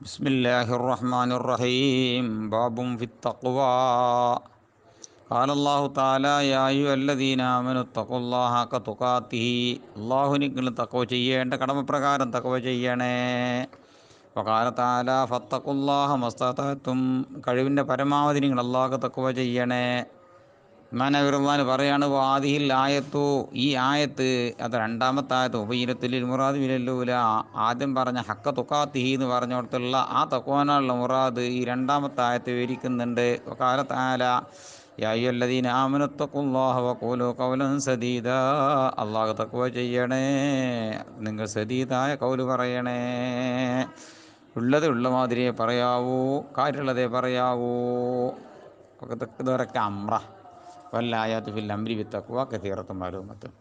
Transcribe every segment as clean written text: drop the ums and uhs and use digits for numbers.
ബിസ്മില്ലാഹിർ റഹ്മാനിർ റഹീം. ബാബും ഫിത്തഖ്വാ. ഖാല അല്ലാഹു തആല യാ അയ്യുഹല്ലദീന ആമനു തഖുല്ലാഹ ഹഖ തുഖാതിഹി. അല്ലാഹുവിനെ നിങ്ങൾ തഖ്വ ചെയ്യേണ്ട കടമപ്രകാരം തഖ്വ ചെയ്യണേ. വഖാല തആല ഫത്തഖുല്ലാഹ മസ്തതഅ്തും. കഴിവിൻ്റെ പരമാവധി നിങ്ങൾ അല്ലാഹുവിനെ തഖ്വ ചെയ്യണേ. ഇമാനവിറുല്ലാൻ പറയാണ് വാദിഹിൽ ആയത്തു, ഈ ആയത്ത് അത് രണ്ടാമത്തെ ആയത്ത് ഉപീനത്തിൽ മുറാദ് വിലല്ലൂല. ആദ്യം പറഞ്ഞ ഹക്ക തുക്കാത്തിഹി എന്ന് പറഞ്ഞിടത്തുള്ള ആ തക്വാനുള്ള മുറാദ് ഈ രണ്ടാമത്തെ ആയത്ത് വിവരിക്കുന്നുണ്ട്. കാലത്ത് ആല യായ്യല്ലദീന ആമനത്തഖുല്ലാഹ വഖൂലു ഖൗലൻ സദീദാ. അല്ലാഹു തഖ്വ ചെയ്യണേ, നിങ്ങൾ സദീദായ ഖൗല് പറയണേ. ഉള്ളത് ഉള്ള മാതിരിയെ പറയാവൂ, കാര്യമുള്ളതേ പറയാവൂ. ഇതൊക്കെ അമ്ര വല്ലായാത്ത് ഫിൽ അംരി ബിത്തഖ്വ കസീറത്തും മാലൂമത്തും.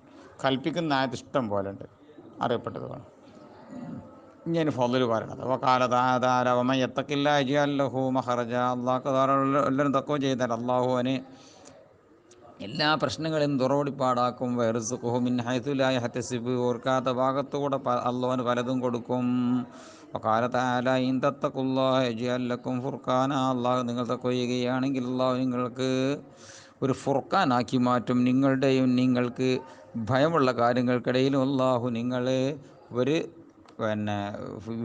കൽപ്പിക്കുന്ന ആയത്ത് ഇഷ്ടം പോലെ ഉണ്ട്, അറിയപ്പെട്ടത് വേണം. ഇങ്ങനെ ഫളല് പറയണത് വമൻ യത്തഖില്ലാഹ യജ്അൽ ലഹു മഖറജ. അള്ളാഹു എല്ലാവരും തഖ്വ ചെയ്താൽ അള്ളാഹുവിന് എല്ലാ പ്രശ്നങ്ങളും തുറവടിപ്പാടാക്കും. വയർസുഖുഹു മിൻ ഹൈസു ലാ യഹ്തസിബ്. ഓർക്കാത്ത ഭാഗത്തുകൂടെ അള്ളാഹുവിന് പലതും കൊടുക്കും. വഖാല തആല ഇൻ തത്തഖുല്ലാഹ യജ്അൽ ലക്കും ഫുർഖാന. അള്ളാഹു നിങ്ങൾ തഖ്വ ചെയ്യുകയാണെങ്കിൽ അള്ളാഹു നിങ്ങൾക്ക് ഒരു ഫുർഖാനാക്കി മാറ്റും. നിങ്ങളുടെയും നിങ്ങൾക്ക് ഭയമുള്ള കാര്യങ്ങൾക്കിടയിലും അള്ളാഹു നിങ്ങൾ ഒരു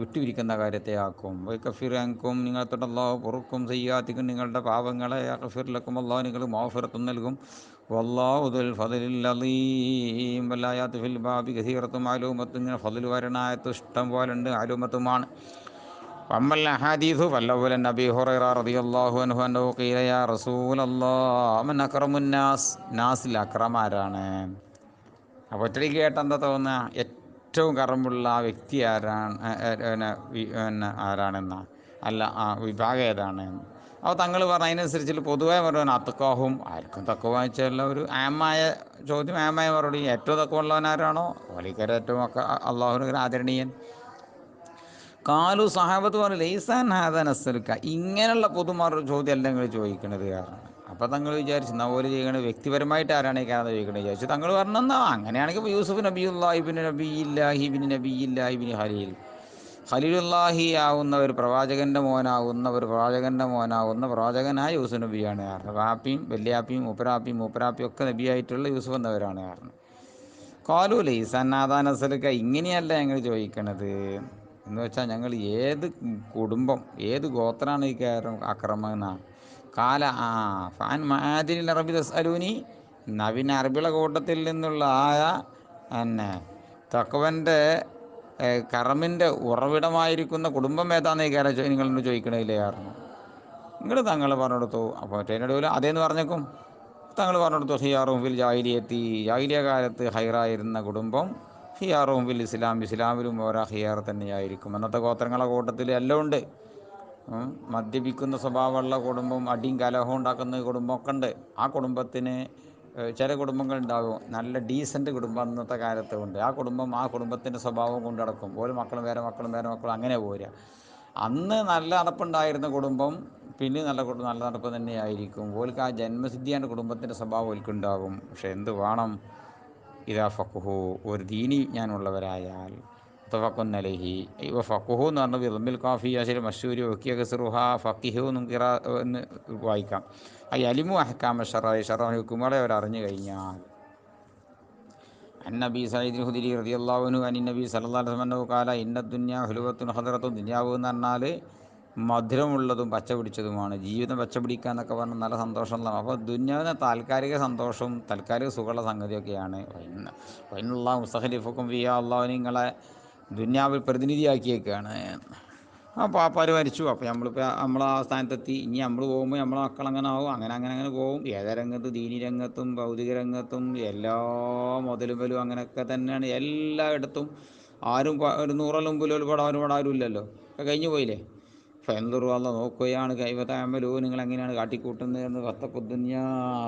വിട്ടുപിരിക്കുന്ന കാര്യത്തെ ആക്കും. വൈക്കഫിറക്കും, നിങ്ങൾ തൊട്ട് അള്ളാഹു പൊറുക്കും. സയ്യാത്തിക്കും, നിങ്ങളുടെ പാപങ്ങളെ. യഗ്ഫിർലക്കും, അള്ളാഹു നിങ്ങൾ മഗ്ഫിറത്തും നൽകും. വല്ലാഹു ദുൽ ഫളിൽ അളീം. വലായാത്ത് ഫിൽ ബാബി കസീറത്തും മാലൂമത്തും. ഇങ്ങനെ ഫളിൽ വരണായത്ത് ഇഷ്ടം പോലെ ഉണ്ട്, മാലൂമത്തുമാണ്. വമ്മൽ അഹാദീസു ഫല്ലൗലൻ അബീ ഹുറൈറ റളിയല്ലാഹു അൻഹു അന്നഹു ഖീല യാ റസൂലല്ലാഹ് മൻ അക്റമുൻ നാസ്. നാസിൽ അക്രമാരാണ്. അപ്പോൾ ഒറ്റയ്ക്ക് കേട്ട എന്താ തോന്നുക? ഏറ്റവും കറമുള്ള ആ വ്യക്തി ആരാണെന്ന അല്ല, ആ വിഭാഗം ഏതാണ്? അപ്പോൾ തങ്ങൾ പറഞ്ഞ അതിനനുസരിച്ച് പൊതുവെ പറയുവാൻ അത്തക്കാഹും. ആർക്കും തക്കവ വായിച്ചല്ല ഒരു ആമായ ചോദ്യം, ആമായ മറുപടി. ഏറ്റവും തക്കവ ഉള്ളവനാരാണോ വലിക്കര ഏറ്റവും അള്ളാഹുവിന് ആദരണീയൻ. കാലു സഹാബത്ത് പറഞ്ഞു ലൈസാൻ ഹാദാൻ അസ്സലുക്ക. ഇങ്ങനെയുള്ള പൊതുമാറൊരു ചോദ്യം അല്ല നിങ്ങൾ ചോദിക്കണത് കാരണം. അപ്പോൾ തങ്ങൾ വിചാരിച്ചു എന്നാ പോലെ ചെയ്യണത് വ്യക്തിപരമായിട്ട് ആരാണ് കാരണം ചോദിക്കണത് വിചാരിച്ചു. തങ്ങൾ പറഞ്ഞെന്നാ അങ്ങനെയാണെങ്കിൽ യൂസുഫ് നബിയുല്ലാഹിബിൻ നബിയില്ലാഹിബിൻ നബിയില്ലാഹിബിൻ ഖലീലുല്ലാഹി ആവുന്ന ഒരു പ്രവാചകൻ്റെ മോനാവുന്ന പ്രവാചകനായ യൂസുഫ് നബിയാണ് കാരണം. വാപ്പിയും വല്യാപ്പിയും മൂപ്പരാപ്പിയും ഒക്കെ നബിയായിട്ടുള്ള യൂസുഫ് എന്നവരാണ് കാരണം. കാലു ലൈസന്നാദാൻ അസലുക്ക. ഇങ്ങനെയല്ല ഞങ്ങൾ ചോദിക്കണത് എന്ന് വെച്ചാൽ ഞങ്ങൾ ഏത് കുടുംബം ഏത് ഗോത്രാണ് ഈ അക്രമ കാല ഫാൻ മഹാദിൻ അറബി തസ്അലൂനി. നവീൻ അറബിയുടെ കൂട്ടത്തിൽ നിന്നുള്ള തക്കവൻ്റെ കറമിൻ്റെ ഉറവിടമായിരിക്കുന്ന കുടുംബം ഏതാണെന്ന് ഈ കാര്യം നിങ്ങളോട് ചോദിക്കണില്ലേ കാരണം. നിങ്ങൾ തങ്ങൾ പറഞ്ഞെടുത്തു. അപ്പോൾ മറ്റേനോട് അതേന്ന് പറഞ്ഞേക്കും. തങ്ങൾ പറഞ്ഞെടുത്തു ഹിയാറും ഫിൽ ജാഹിലിയ കാലത്ത് ഹൈറായിരുന്ന കുടുംബം ഹിയാറും ഫിൽ ഇസ്ലാമിലും ഓരോ ഹിയാർ തന്നെയായിരിക്കും. അന്നത്തെ ഗോത്രങ്ങളെ കൂട്ടത്തിൽ എല്ലാം ഉണ്ട്. മദ്യപിക്കുന്ന സ്വഭാവമുള്ള കുടുംബം, അടിയും കലഹവും ഉണ്ടാക്കുന്ന കുടുംബമൊക്കെ ഉണ്ട്. ആ കുടുംബത്തിന് ചില കുടുംബങ്ങളുണ്ടാകും നല്ല ഡീസൻറ്റ് കുടുംബം അന്നത്തെ കാലത്ത് ഉണ്ട്. ആ കുടുംബത്തിൻ്റെ സ്വഭാവം കൊണ്ട് നടക്കും. ഓരോ മക്കളും വേറെ മക്കളും അങ്ങനെ പോരുക. അന്ന് നല്ല നടപ്പുണ്ടായിരുന്ന കുടുംബം പിന്നെ നല്ല നടപ്പ് തന്നെയായിരിക്കും. ഓൽക്ക് ആ ജന്മസിദ്ധിയാണ് കുടുംബത്തിൻ്റെ സ്വഭാവം ഓൽക്കുണ്ടാകും. പക്ഷെ എന്ത് വേണം? ഇതാ ഫഖുഹു, ഒരു ദീനി വിജ്ഞാനമുള്ളവരായാൽ. മുത്തഫഖുൻ അലൈഹി. ഇവ ഫഖുഹു എന്ന് പറഞ്ഞത് ഇൽമുൽ കാഫി അശരി മഷൂരി വക്കിയ കസ്റുഹ ഫഖിഹു എന്ന് വായിക്കാം. ഈ അലിമു അഹ്കാമ ശറഈ ഹുക്കുമുകളെ അവർ അറിഞ്ഞു കഴിഞ്ഞാൽ. അന്നബി സഈദ് ഖുദരി റളിയല്ലാഹു അൻഹു അന്നബി സല്ലല്ലാഹു അലൈഹി വസല്ലം ഖാല ഇന്ന ദുനിയ ഹുലുവത്തുൻ ഖദറത്തുൻ. ദുനിയാവ് എന്ന് പറഞ്ഞാൽ മധുരമുള്ളതും പച്ച പിടിച്ചതുമാണ്. ജീവിതം പച്ച പിടിക്കുക എന്നൊക്കെ പറഞ്ഞാൽ നല്ല സന്തോഷമുള്ളതാണ്. അപ്പോൾ ദുനിയാവിന് താൽക്കാലിക സന്തോഷവും താൽക്കാലിക സുഖമുള്ള സംഗതിയൊക്കെയാണ്. വൈനുള്ള മുസ്തഖലിഫുക്കും ഫിഹാ. അല്ലാഹു നിങ്ങളെ ദുനിയാവിൽ പ്രതിനിധിയാക്കിയേക്കാണ്. ആ പാപ്പാർ മരിച്ചു. അപ്പോൾ നമ്മളാ സ്ഥാനത്തെത്തി. ഇനി നമ്മൾ പോകുമ്പോൾ നമ്മളെ മക്കളങ്ങനെ ആവും. അങ്ങനെ പോകും. ഏതരംഗത്ത് ദീനി രംഗത്തും ഭൗതിക രംഗത്തും എല്ലാ മുതലും അങ്ങനെയൊക്കെ തന്നെയാണ് എല്ലായിടത്തും. ആരും ഒരു നൂറെല്ലാം മുമ്പിൽ ഒരുപാടാരും ഇല്ലല്ലോ. ഒക്കെ കഴിഞ്ഞു പോയില്ലേ. ഫെന്തുറു അല്ല നോക്കുകയാണ് കൈവത്താമലോ നിങ്ങളെങ്ങനെയാണ് കാട്ടിക്കൂട്ടുന്നതെന്ന്.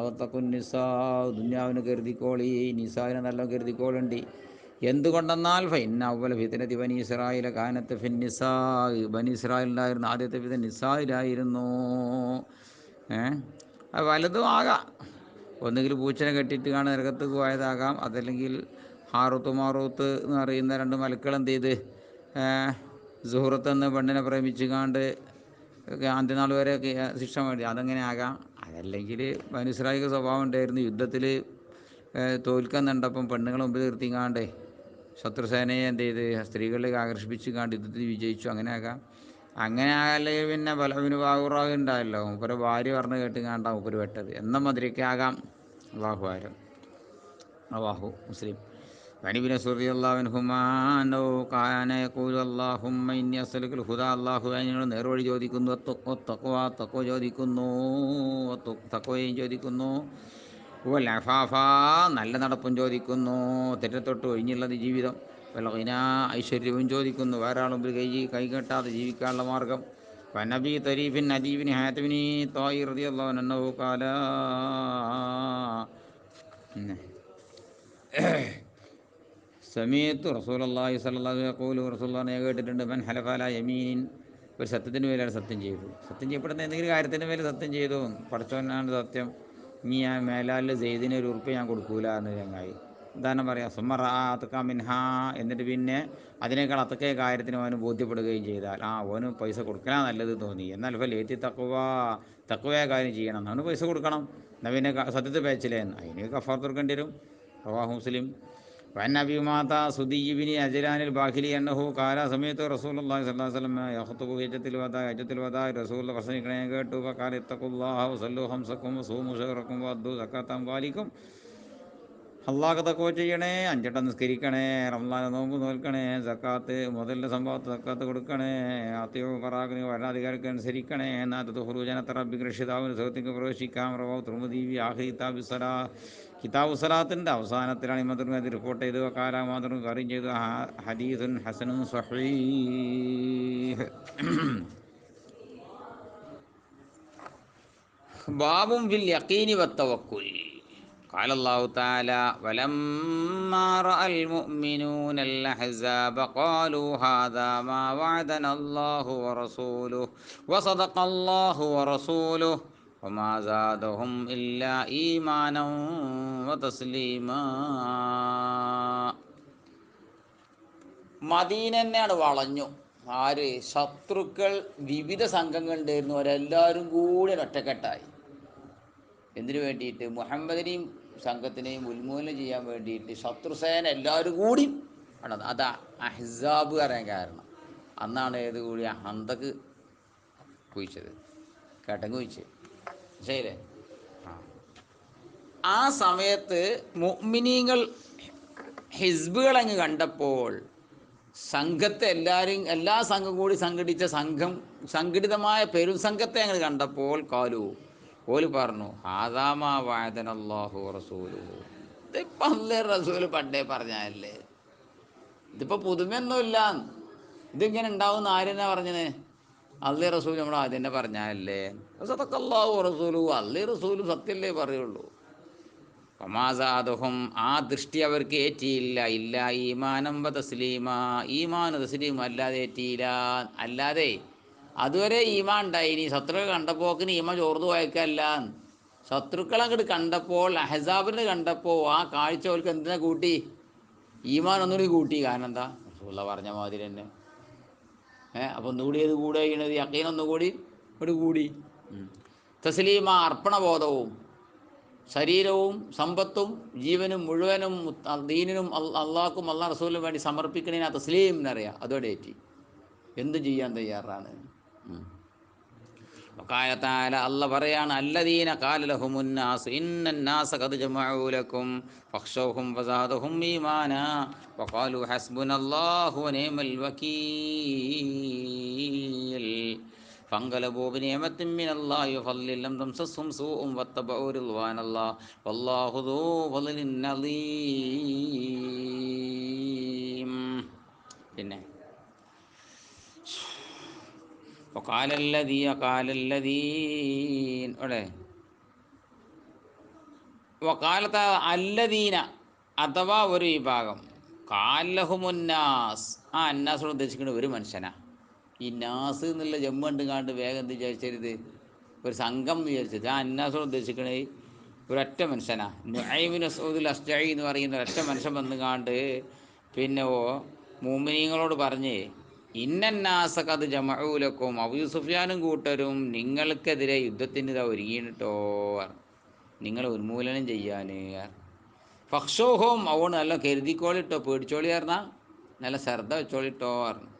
വത്തക്കുൻ നിസാ. ദുന്യാവിന് കരുതിക്കോളി, നിസാവിനെ നല്ല കരുതിക്കോളുണ്ട്. എന്തുകൊണ്ടെന്നാൽ ഫൈന അവല ഫിത്നതി ബനി ഇസ്രായേൽ കാനത്ത് ഫിൻ നിസാ. ബനി ഇസ്രായേലിലായിരുന്നു ആദ്യത്തെ ഫിത്ന നിസായിലായിരുന്നു. അത് വലതും ആകാം. ഒന്നുകിൽ പൂച്ചനെ കെട്ടിയിട്ട് കാണാൻ നരകത്തേക്ക് പോയതാകാം. അതല്ലെങ്കിൽ ഹാറൂത്ത് മാറൂത്ത് എന്ന് പറയുന്ന രണ്ട് മലക്കൾ എന്ത് ചെയ്ത് സുഹൃത്തെന്ന് പെണ്ണിനെ പ്രേമിച്ചുകാണ്ട് അന്ത്യനാൾ വരെ ശിക്ഷ വേണ്ടി അതെങ്ങനെ ആകാം? അതല്ലെങ്കിൽ മനുഷ്യരായിക സ്വഭാവം ഉണ്ടായിരുന്നു. യുദ്ധത്തിൽ തോൽക്കുന്നുണ്ടപ്പം പെണ്ണുങ്ങളെ മുമ്പിൽ നിർത്തിക്കാണ്ട് ശത്രുസേനയെ എന്ത് ചെയ്ത് സ്ത്രീകളിലേക്ക് ആകർഷിപ്പിച്ച് കാണ്ട് യുദ്ധത്തിൽ വിജയിച്ചു. അങ്ങനെ ആകാം. അങ്ങനെ അല്ലെങ്കിൽ പിന്നെ ബലവിന് ബാഹുറാവ് ഉണ്ടായല്ലോ, മൂപ്പര് ഭാര്യ പറഞ്ഞ് കേട്ടുകാണ്ടാവും മൂപ്പര് വെട്ടത് എന്ന മധുരയ്ക്ക് ആകാം. അള്ളാഹു ആരം അള്ളാഹു മുസ്ലിം വനിബിൻ റളിയല്ലാഹു അൻഹുമാ അന്നഹു കാന യഖൂലു അല്ലാഹുമ്മ ഇന്നി അസ്അലുക്കൽ ഹുദാ. അല്ലാഹു ഞങ്ങൾ നേർവഴി ചോദിക്കുന്നു, തഖ്വ ചോദിക്കുന്നു, തഖ്വയും ചോദിക്കുന്നു, വൽ അഫാഫ നല്ല നടപ്പും ചോദിക്കുന്നു, തെറ്റത്തൊട്ട് ഒഴിഞ്ഞുള്ളത് ജീവിതം, വൽ ഗിനാ ഐശ്വര്യവും ചോദിക്കുന്നു, വേറെ ആളും കൈകെട്ടാതെ ജീവിക്കാനുള്ള മാർഗം. വനബി തരീഫിൻ നജീബിൻ ഹാത്തിബിൻ ത്വായി റളിയല്ലാഹു അൻഹു ഖാല സമീഅത്തു റസൂലുള്ളാഹി സ്വല്ലല്ലാഹു അലൈഹി യഖൂലു. റസൂലുള്ളാഹിനെ കേട്ടിട്ടുണ്ട്, മൻ ഹലഫ അലാ യമീനിൻ, ഒരു സത്യത്തിന് മേലാണ് സത്യം ചെയ്തു, സത്യം ചെയ്യപ്പെടുന്ന എന്തെങ്കിലും കാര്യത്തിന് മേലെ സത്യം ചെയ്തു, പഠിച്ചവനാണ് സത്യം, ഇനി ഞാൻ മേലാലിൽ സെയ്ദിന് ഒരു ഉറുപ്പ് ഞാൻ കൊടുക്കൂല എന്ന് ചങ്ങായി ഉദാഹരണം പറയാം. സുമറ അത്തക്ക മിൻഹ, എന്നിട്ട് പിന്നെ അതിനേക്കാൾ അത്തക്കേ കാര്യത്തിന് അവന് ബോധ്യപ്പെടുകയും ചെയ്താൽ ഓന് പൈസ കൊടുക്കലാണ് നല്ലത് തോന്നി, എന്നാൽ ലേറ്റി തക്കവയ കാര്യം ചെയ്യണം, അവന് പൈസ കൊടുക്കണം, എന്നാൽ പിന്നെ സത്യത്തിൽ പേച്ചില്ലേന്ന് അതിന് കഫാർ തീർക്കേണ്ടി വരും. റവാഹു മുസ്ലിം. വൻ അബി ഉമാത സുദി ബിൻ അജ്ലാനിൽ ബാഖിലി അന്നഹു ഖാല സമയത്ത് റസൂലുള്ളാഹി സ്വല്ലല്ലാഹു അലൈഹി വസല്ലം യഖ്തുബു ഹജ്ജത്തുൽ വദാ റസൂലുള്ളാഹി പ്രസംഗിക്കണേ കേട്ടു. ഫഖാല ഇത്തഖുല്ലാഹ വസല്ലു ഖംസക്കും വസൂമു ശഹറക്കും വഅദ്ദു സകാത്ത അംവാലിക്കും. അള്ളാഹ് തഖ്വ ചെയ്യണേ, അഞ്ചെണ്ണം നിസ്കരിക്കണേ, റമളാൻ നോമ്പ് നോൽക്കണേ, സക്കാത്ത് മുതലിൻ്റെ സംഭവത്ത് സക്കാത്ത് കൊടുക്കണേ, അത്തിയോ ഫറാഖിന് ഭരണാധികാരിക്ക് അനുസരിക്കണേ, എന്നാത്ത് ഹുറൂജനത്തെ റബ്ബിക്ക് രക്ഷിതാവിന് സുഹൃത്തിക്ക് പ്രവേശിക്കാം. റവാഹു തിർമിദി ആഖിരി കിതാബു സലാത്തിൻ്റെ അവസാനത്തിലാണ് ഇമാം തിർമിദി റിപ്പോർട്ട് ചെയ്ത് വക്കാല മാത്രം കാര്യം ചെയ്തു ഹദീസുൻ ഹസനുൻ സ്വഹീഹ്. ബാബും ഫിൽ യഖീനി വത്തവക്കുൽ. قال الله تعالى ولما رأى المؤمنون الأحزاب قالوا هذا ما وعدنا الله ورسوله وصدق الله ورسوله وما زادهم إلا إيمانا وتسليما. മദീന തന്നെയാണ് വളഞ്ഞു. ആര്? ശത്രുക്കൾ വിവിധ സംഘങ്ങളുണ്ടായിരുന്നു, അവരെല്ലാവരും കൂടി ഒറ്റക്കെട്ടായി. എന്തിനു വേണ്ടിയിട്ട്? മുഹമ്മദിനെയും സംഘത്തിനെയും ഉന്മൂലനം ചെയ്യാൻ വേണ്ടിയിട്ട് ശത്രുസേന എല്ലാവരും കൂടി ആണ്. അതാ അഹ്സാബ് പറയാൻ കാരണം. അന്നാണ് ഏത് കൂടി ഹന്തക്ക് കുഴിച്ചത്, കിടങ്ങ് കുഴിച്ചത്. ശരിയല്ലേ? ആ സമയത്ത് മുഅ്മിനീങ്ങൾ ഹിസ്ബുകളങ്ങ് കണ്ടപ്പോൾ സംഘത്തെ എല്ലാ സംഘം കൂടി സംഘടിതമായ പെരും സംഘത്തെ അങ്ങ് കണ്ടപ്പോൾ കാലു ഓല് പറഞ്ഞു ഹാദാമാ വഅദനല്ലാഹു റസൂലുഹു. ഇതിപ്പോൾ അല്ലാഹു റസൂൽ പണ്ടേ പറഞ്ഞതല്ലേ, ഇതിപ്പോൾ പുതുമയൊന്നുമില്ല, ഇതിങ്ങനെ ഉണ്ടാവും ആരെന്നാ പറഞ്ഞത്? അല്ലാഹു റസൂൽ നമ്മൾ ആദ്യം തന്നെ പറഞ്ഞതല്ലേ. സദഖല്ലാഹു റസൂലുഹു, അല്ലാഹു റസൂൽ സത്യല്ലേ പറയുള്ളൂ. ഫമാസാദുഹും, ആ ദൃഷ്ടി അവർക്ക് ഏറ്റിയില്ല, ഇല്ല ഈമാനം വ തസ്ലീമ, ഈമാൻ തസ്ലീം അല്ലാതെ ഏറ്റിയില്ല. അല്ലാതെ അതുവരെ ഈമാൻ ഉണ്ടായിനി, ശത്രുക്കൾ കണ്ടപ്പോക്കിന് ഈമാൻ ചോർന്നു പോയേക്കല്ല. ശത്രുക്കളെ അങ്ങോട്ട് കണ്ടപ്പോൾ, അഹ്സാബിനെ കണ്ടപ്പോൾ ആ കാഴ്ച അവർക്ക് എന്തിനാ കൂട്ടി? ഈമാൻ ഒന്നുകൂടി കൂട്ടി. കാരണം എന്താ? റസൂലുള്ള പറഞ്ഞ മാതിരി തന്നെ. അപ്പോൾ ഒന്നുകൂടി അത് കൂടെ ചെയ്യണത് യഖീൻ ഒന്നുകൂടി ഒരു കൂടി. തസ്ലീമ, അർപ്പണബോധവും ശരീരവും സമ്പത്തും ജീവനും മുഴുവനും ദീനിനും അള്ളാഹ്ക്കും അള്ളാഹ് റസൂലിനും വേണ്ടി സമർപ്പിക്കണേന് ആ തസ്ലീം എന്നറിയാം. അതോടെ ഏറ്റി എന്ത് ചെയ്യാൻ തയ്യാറാണ്. വഖാല അല്ലാഹ് പറയാണ് അല്ലദീന ഖാല ലഹുമുന്നാസ് ഇന്നന്നാസ ഖദ് ജമഉ ലക്കും ഫഖ്ശൗഹും ഫസാദഹും ഈമാനാ വഖാലു ഹസ്ബുനല്ലാഹു വനിഅമൽ വകീൽ ഫൻഖലബൂ ബിനിഅമത്തിൻ മിനല്ലാഹി വഫളലിൻ ലം തംസസ്ഹും സൂഉൻ വത്തബഉ റിദ്വാനല്ലാഹി വല്ലാഹു ദൂ ഫളലിൻ അളീം. പിന്നെ വക്കാലത്ത അല്ലദീന അഥവാ ഒരു വിഭാഗം, കാലഹുമുന്നാസ്, ആ അന്നാസോട് ഉദ്ദേശിക്കുന്നത് ഒരു മനുഷ്യനാ. ഈ നാസ് എന്നുള്ള ജമ്മു കണ്ടുകാണ്ട് വേഗം എന്ത് വിചാരിച്ചരുത്, ഒരു സംഘം വിചാരിച്ചത്. ആ അന്നാസോട് ഉദ്ദേശിക്കണേ ഒരൊറ്റ മനുഷ്യനാ. നുഐബിൻ മസ്ഊദുൽ അസ്ജഈ എന്ന് പറയുന്ന ഒരൊറ്റ മനുഷ്യൻ വന്നുകാണ്ട് പിന്നെ മുഅ്മിനീങ്ങളോട് പറഞ്ഞ് ഇന്നന്നാസകത് ജമഊലക്കും അബൂ സുഫിയാനും കൂട്ടരും നിങ്ങൾക്കെതിരെ യുദ്ധത്തിന് ഇതാ ഒരുങ്ങിയിട്ടോ, നിങ്ങൾ ഉന്മൂലനം ചെയ്യാൻ. ഫക്ഷോഹോം അതുകൊണ്ട് നല്ല കരുതിക്കോളിട്ടോ, പേടിച്ചോളി പറഞ്ഞാൽ നല്ല ശ്രദ്ധ വെച്ചോളിട്ടോ പറഞ്ഞു.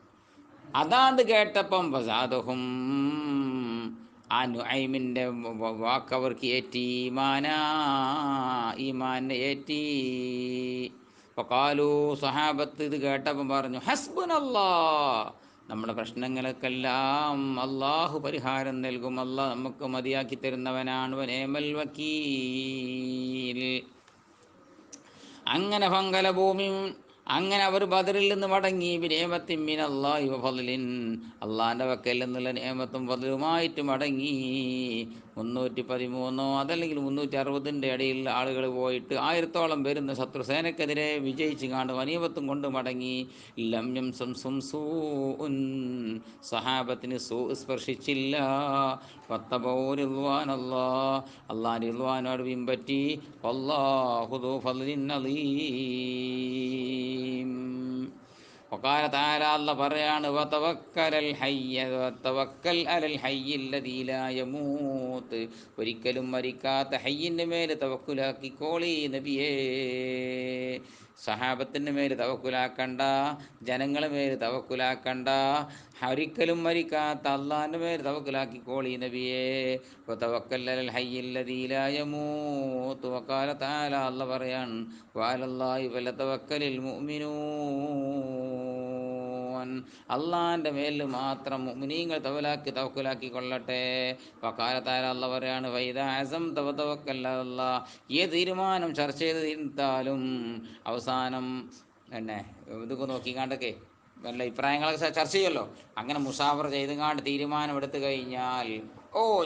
അതാണ്ട് കേട്ടപ്പം ഫസാദഹും ആ നുഐമിൻ്റെ വാക്കവർക്ക് ഏറ്റി, ഈമാനെ ഏറ്റി. ഫഖാലു സഹാബത്ത് ഇത് കേട്ടപ്പം പറഞ്ഞു, ഹസ്ബുനല്ലാ, നമ്മുടെ പ്രശ്നങ്ങൾക്കെല്ലാം അള്ളാഹു പരിഹാരം നൽകും, അള്ളാഹ് നമുക്ക് മതിയാക്കി തരുന്നവനാണ്, വനേമൽ വക്കീൽ. അങ്ങനെ ഫങ്കല ഭൂമിയും അങ്ങനെ അവർ ബദറിൽ നിന്ന് മടങ്ങി, ബിനേമത്തിൻ മിനല്ലാഹി വഫദ്ലിൻ, അള്ളാഹിൻ്റെ വക്കൽ നിന്നുള്ള നേമത്തും ഫദ്ലുമായിട്ട് മടങ്ങി. 313 അതല്ലെങ്കിൽ 360 ഇടയിൽ ആളുകൾ പോയിട്ട് 1000-ഓളം വരുന്ന ശത്രുസേനക്കെതിരെ വിജയിച്ച് കാണ്ട് വനീമത്തും കൊണ്ട് മടങ്ങി. ലം യംസം സൂഉൻ, സഹാബത്തിന് സ്പർശിച്ചില്ല. വത്തബഊ റിദ്വാനല്ലാഹ്, അള്ളാഹുവിൻ്റെ റിദ്വാനോട് പിൻപറ്റി. വല്ലാഹു ദൂ ഫദ്ലിൻ അലീം. വഖാല തആല, അല്ലാഹ് പറയാണ്, വതവക്കൽ അലൽ ഹയ്യിൽ ലദീ ലാ യമൂത്ത്, ഒരിക്കലും മരിക്കാത്ത ഹയ്യിൻ്റെ മേൽ തവക്കുലാക്കിക്കോളി നബിയേ. സഹാബത്തിൻ്റെ മേൽ തവക്കുലാക്കണ്ട, ജനങ്ങളെ മേൽ തവക്കുലാക്കണ്ട, ഒരിക്കലും മരിക്കാത്ത അള്ളാഹിൻ്റെ മേൽ തവക്കുലാക്കിക്കോളി നബിയേ. വതവക്കൽ അലൽ ഹയ്യിൽ ലദീ ലാ യമൂത്ത്. വഖാല തആല, അല്ലാഹ് പറയാണ്, വഅലല്ലാഹി ഫലതവക്കലിൽ മുഅ്മിനൂൻ, അള്ളാഹിൻ്റെ മേൽ മാത്രം മുഅ്മിനീങ്ങൾ തവക്കുലാക്കി കൊള്ളട്ടെ. വഖാല തആല, അല്ലാഹ് പറയാണ്, വഇദാ അസംത ഫതവക്കൽ അലല്ലാഹ്, ഏത് തീരുമാനം ചർച്ച ചെയ്ത് തീർത്താലും അവസാനം പിന്നെ ഇതൊക്കെ നോക്കിക്കാണ്ടൊക്കെ വല്ല അഭിപ്രായങ്ങളൊക്കെ ചർച്ച ചെയ്യുമല്ലോ, അങ്ങനെ മുസാഫർ ചെയ്തുകാണ്ട് തീരുമാനം എടുത്തു കഴിഞ്ഞാൽ,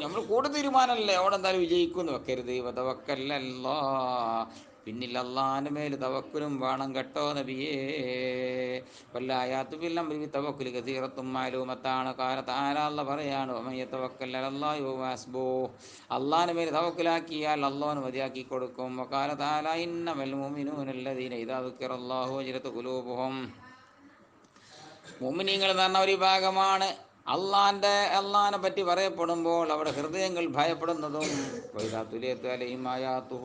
നമ്മൾ കൂടെ തീരുമാനമല്ലേ അവിടെ എന്തായാലും വിജയിക്കുമെന്ന് വെക്കരുത്. വതവക്കല്ലല്ലാ, പിന്നിൽ അള്ളാഹിൻ്റെ മേൽ തവക്കുലും വേണം കേട്ടോ നബിയേ. വല്ലായാത്തു ഫിൽ അംരി തവക്കുൽ കസീറത്തും മാലൂമത്താണ്. കാലത്ത് ആരാള്ള പറയാണ്, വമയ്യതവക്കൽ അലല്ലാഹി വഹുവ ഹസ്ബുഹ്, അള്ളാഹിൻ്റെ മേൽ തവക്കുലാക്കിയാൽ അള്ളാഹു മതിയാക്കി കൊടുക്കും. വകാലത്ത് ആല ഇന്നമൽ മുഅ്മിനൂന അല്ലദീന ഇദാ ദുക്കിറല്ലാഹു വജിലത് ഖുലൂബുഹും, മുഅ്മിനീങ്ങൾ എന്ന് പറഞ്ഞ ഒരു വിഭാഗമാണ്. അള്ളാഹിനെ പറ്റി പറയപ്പെടുമ്പോൾ അവിടെ ഹൃദയങ്ങൾ ഭയപ്പെടുന്നതും,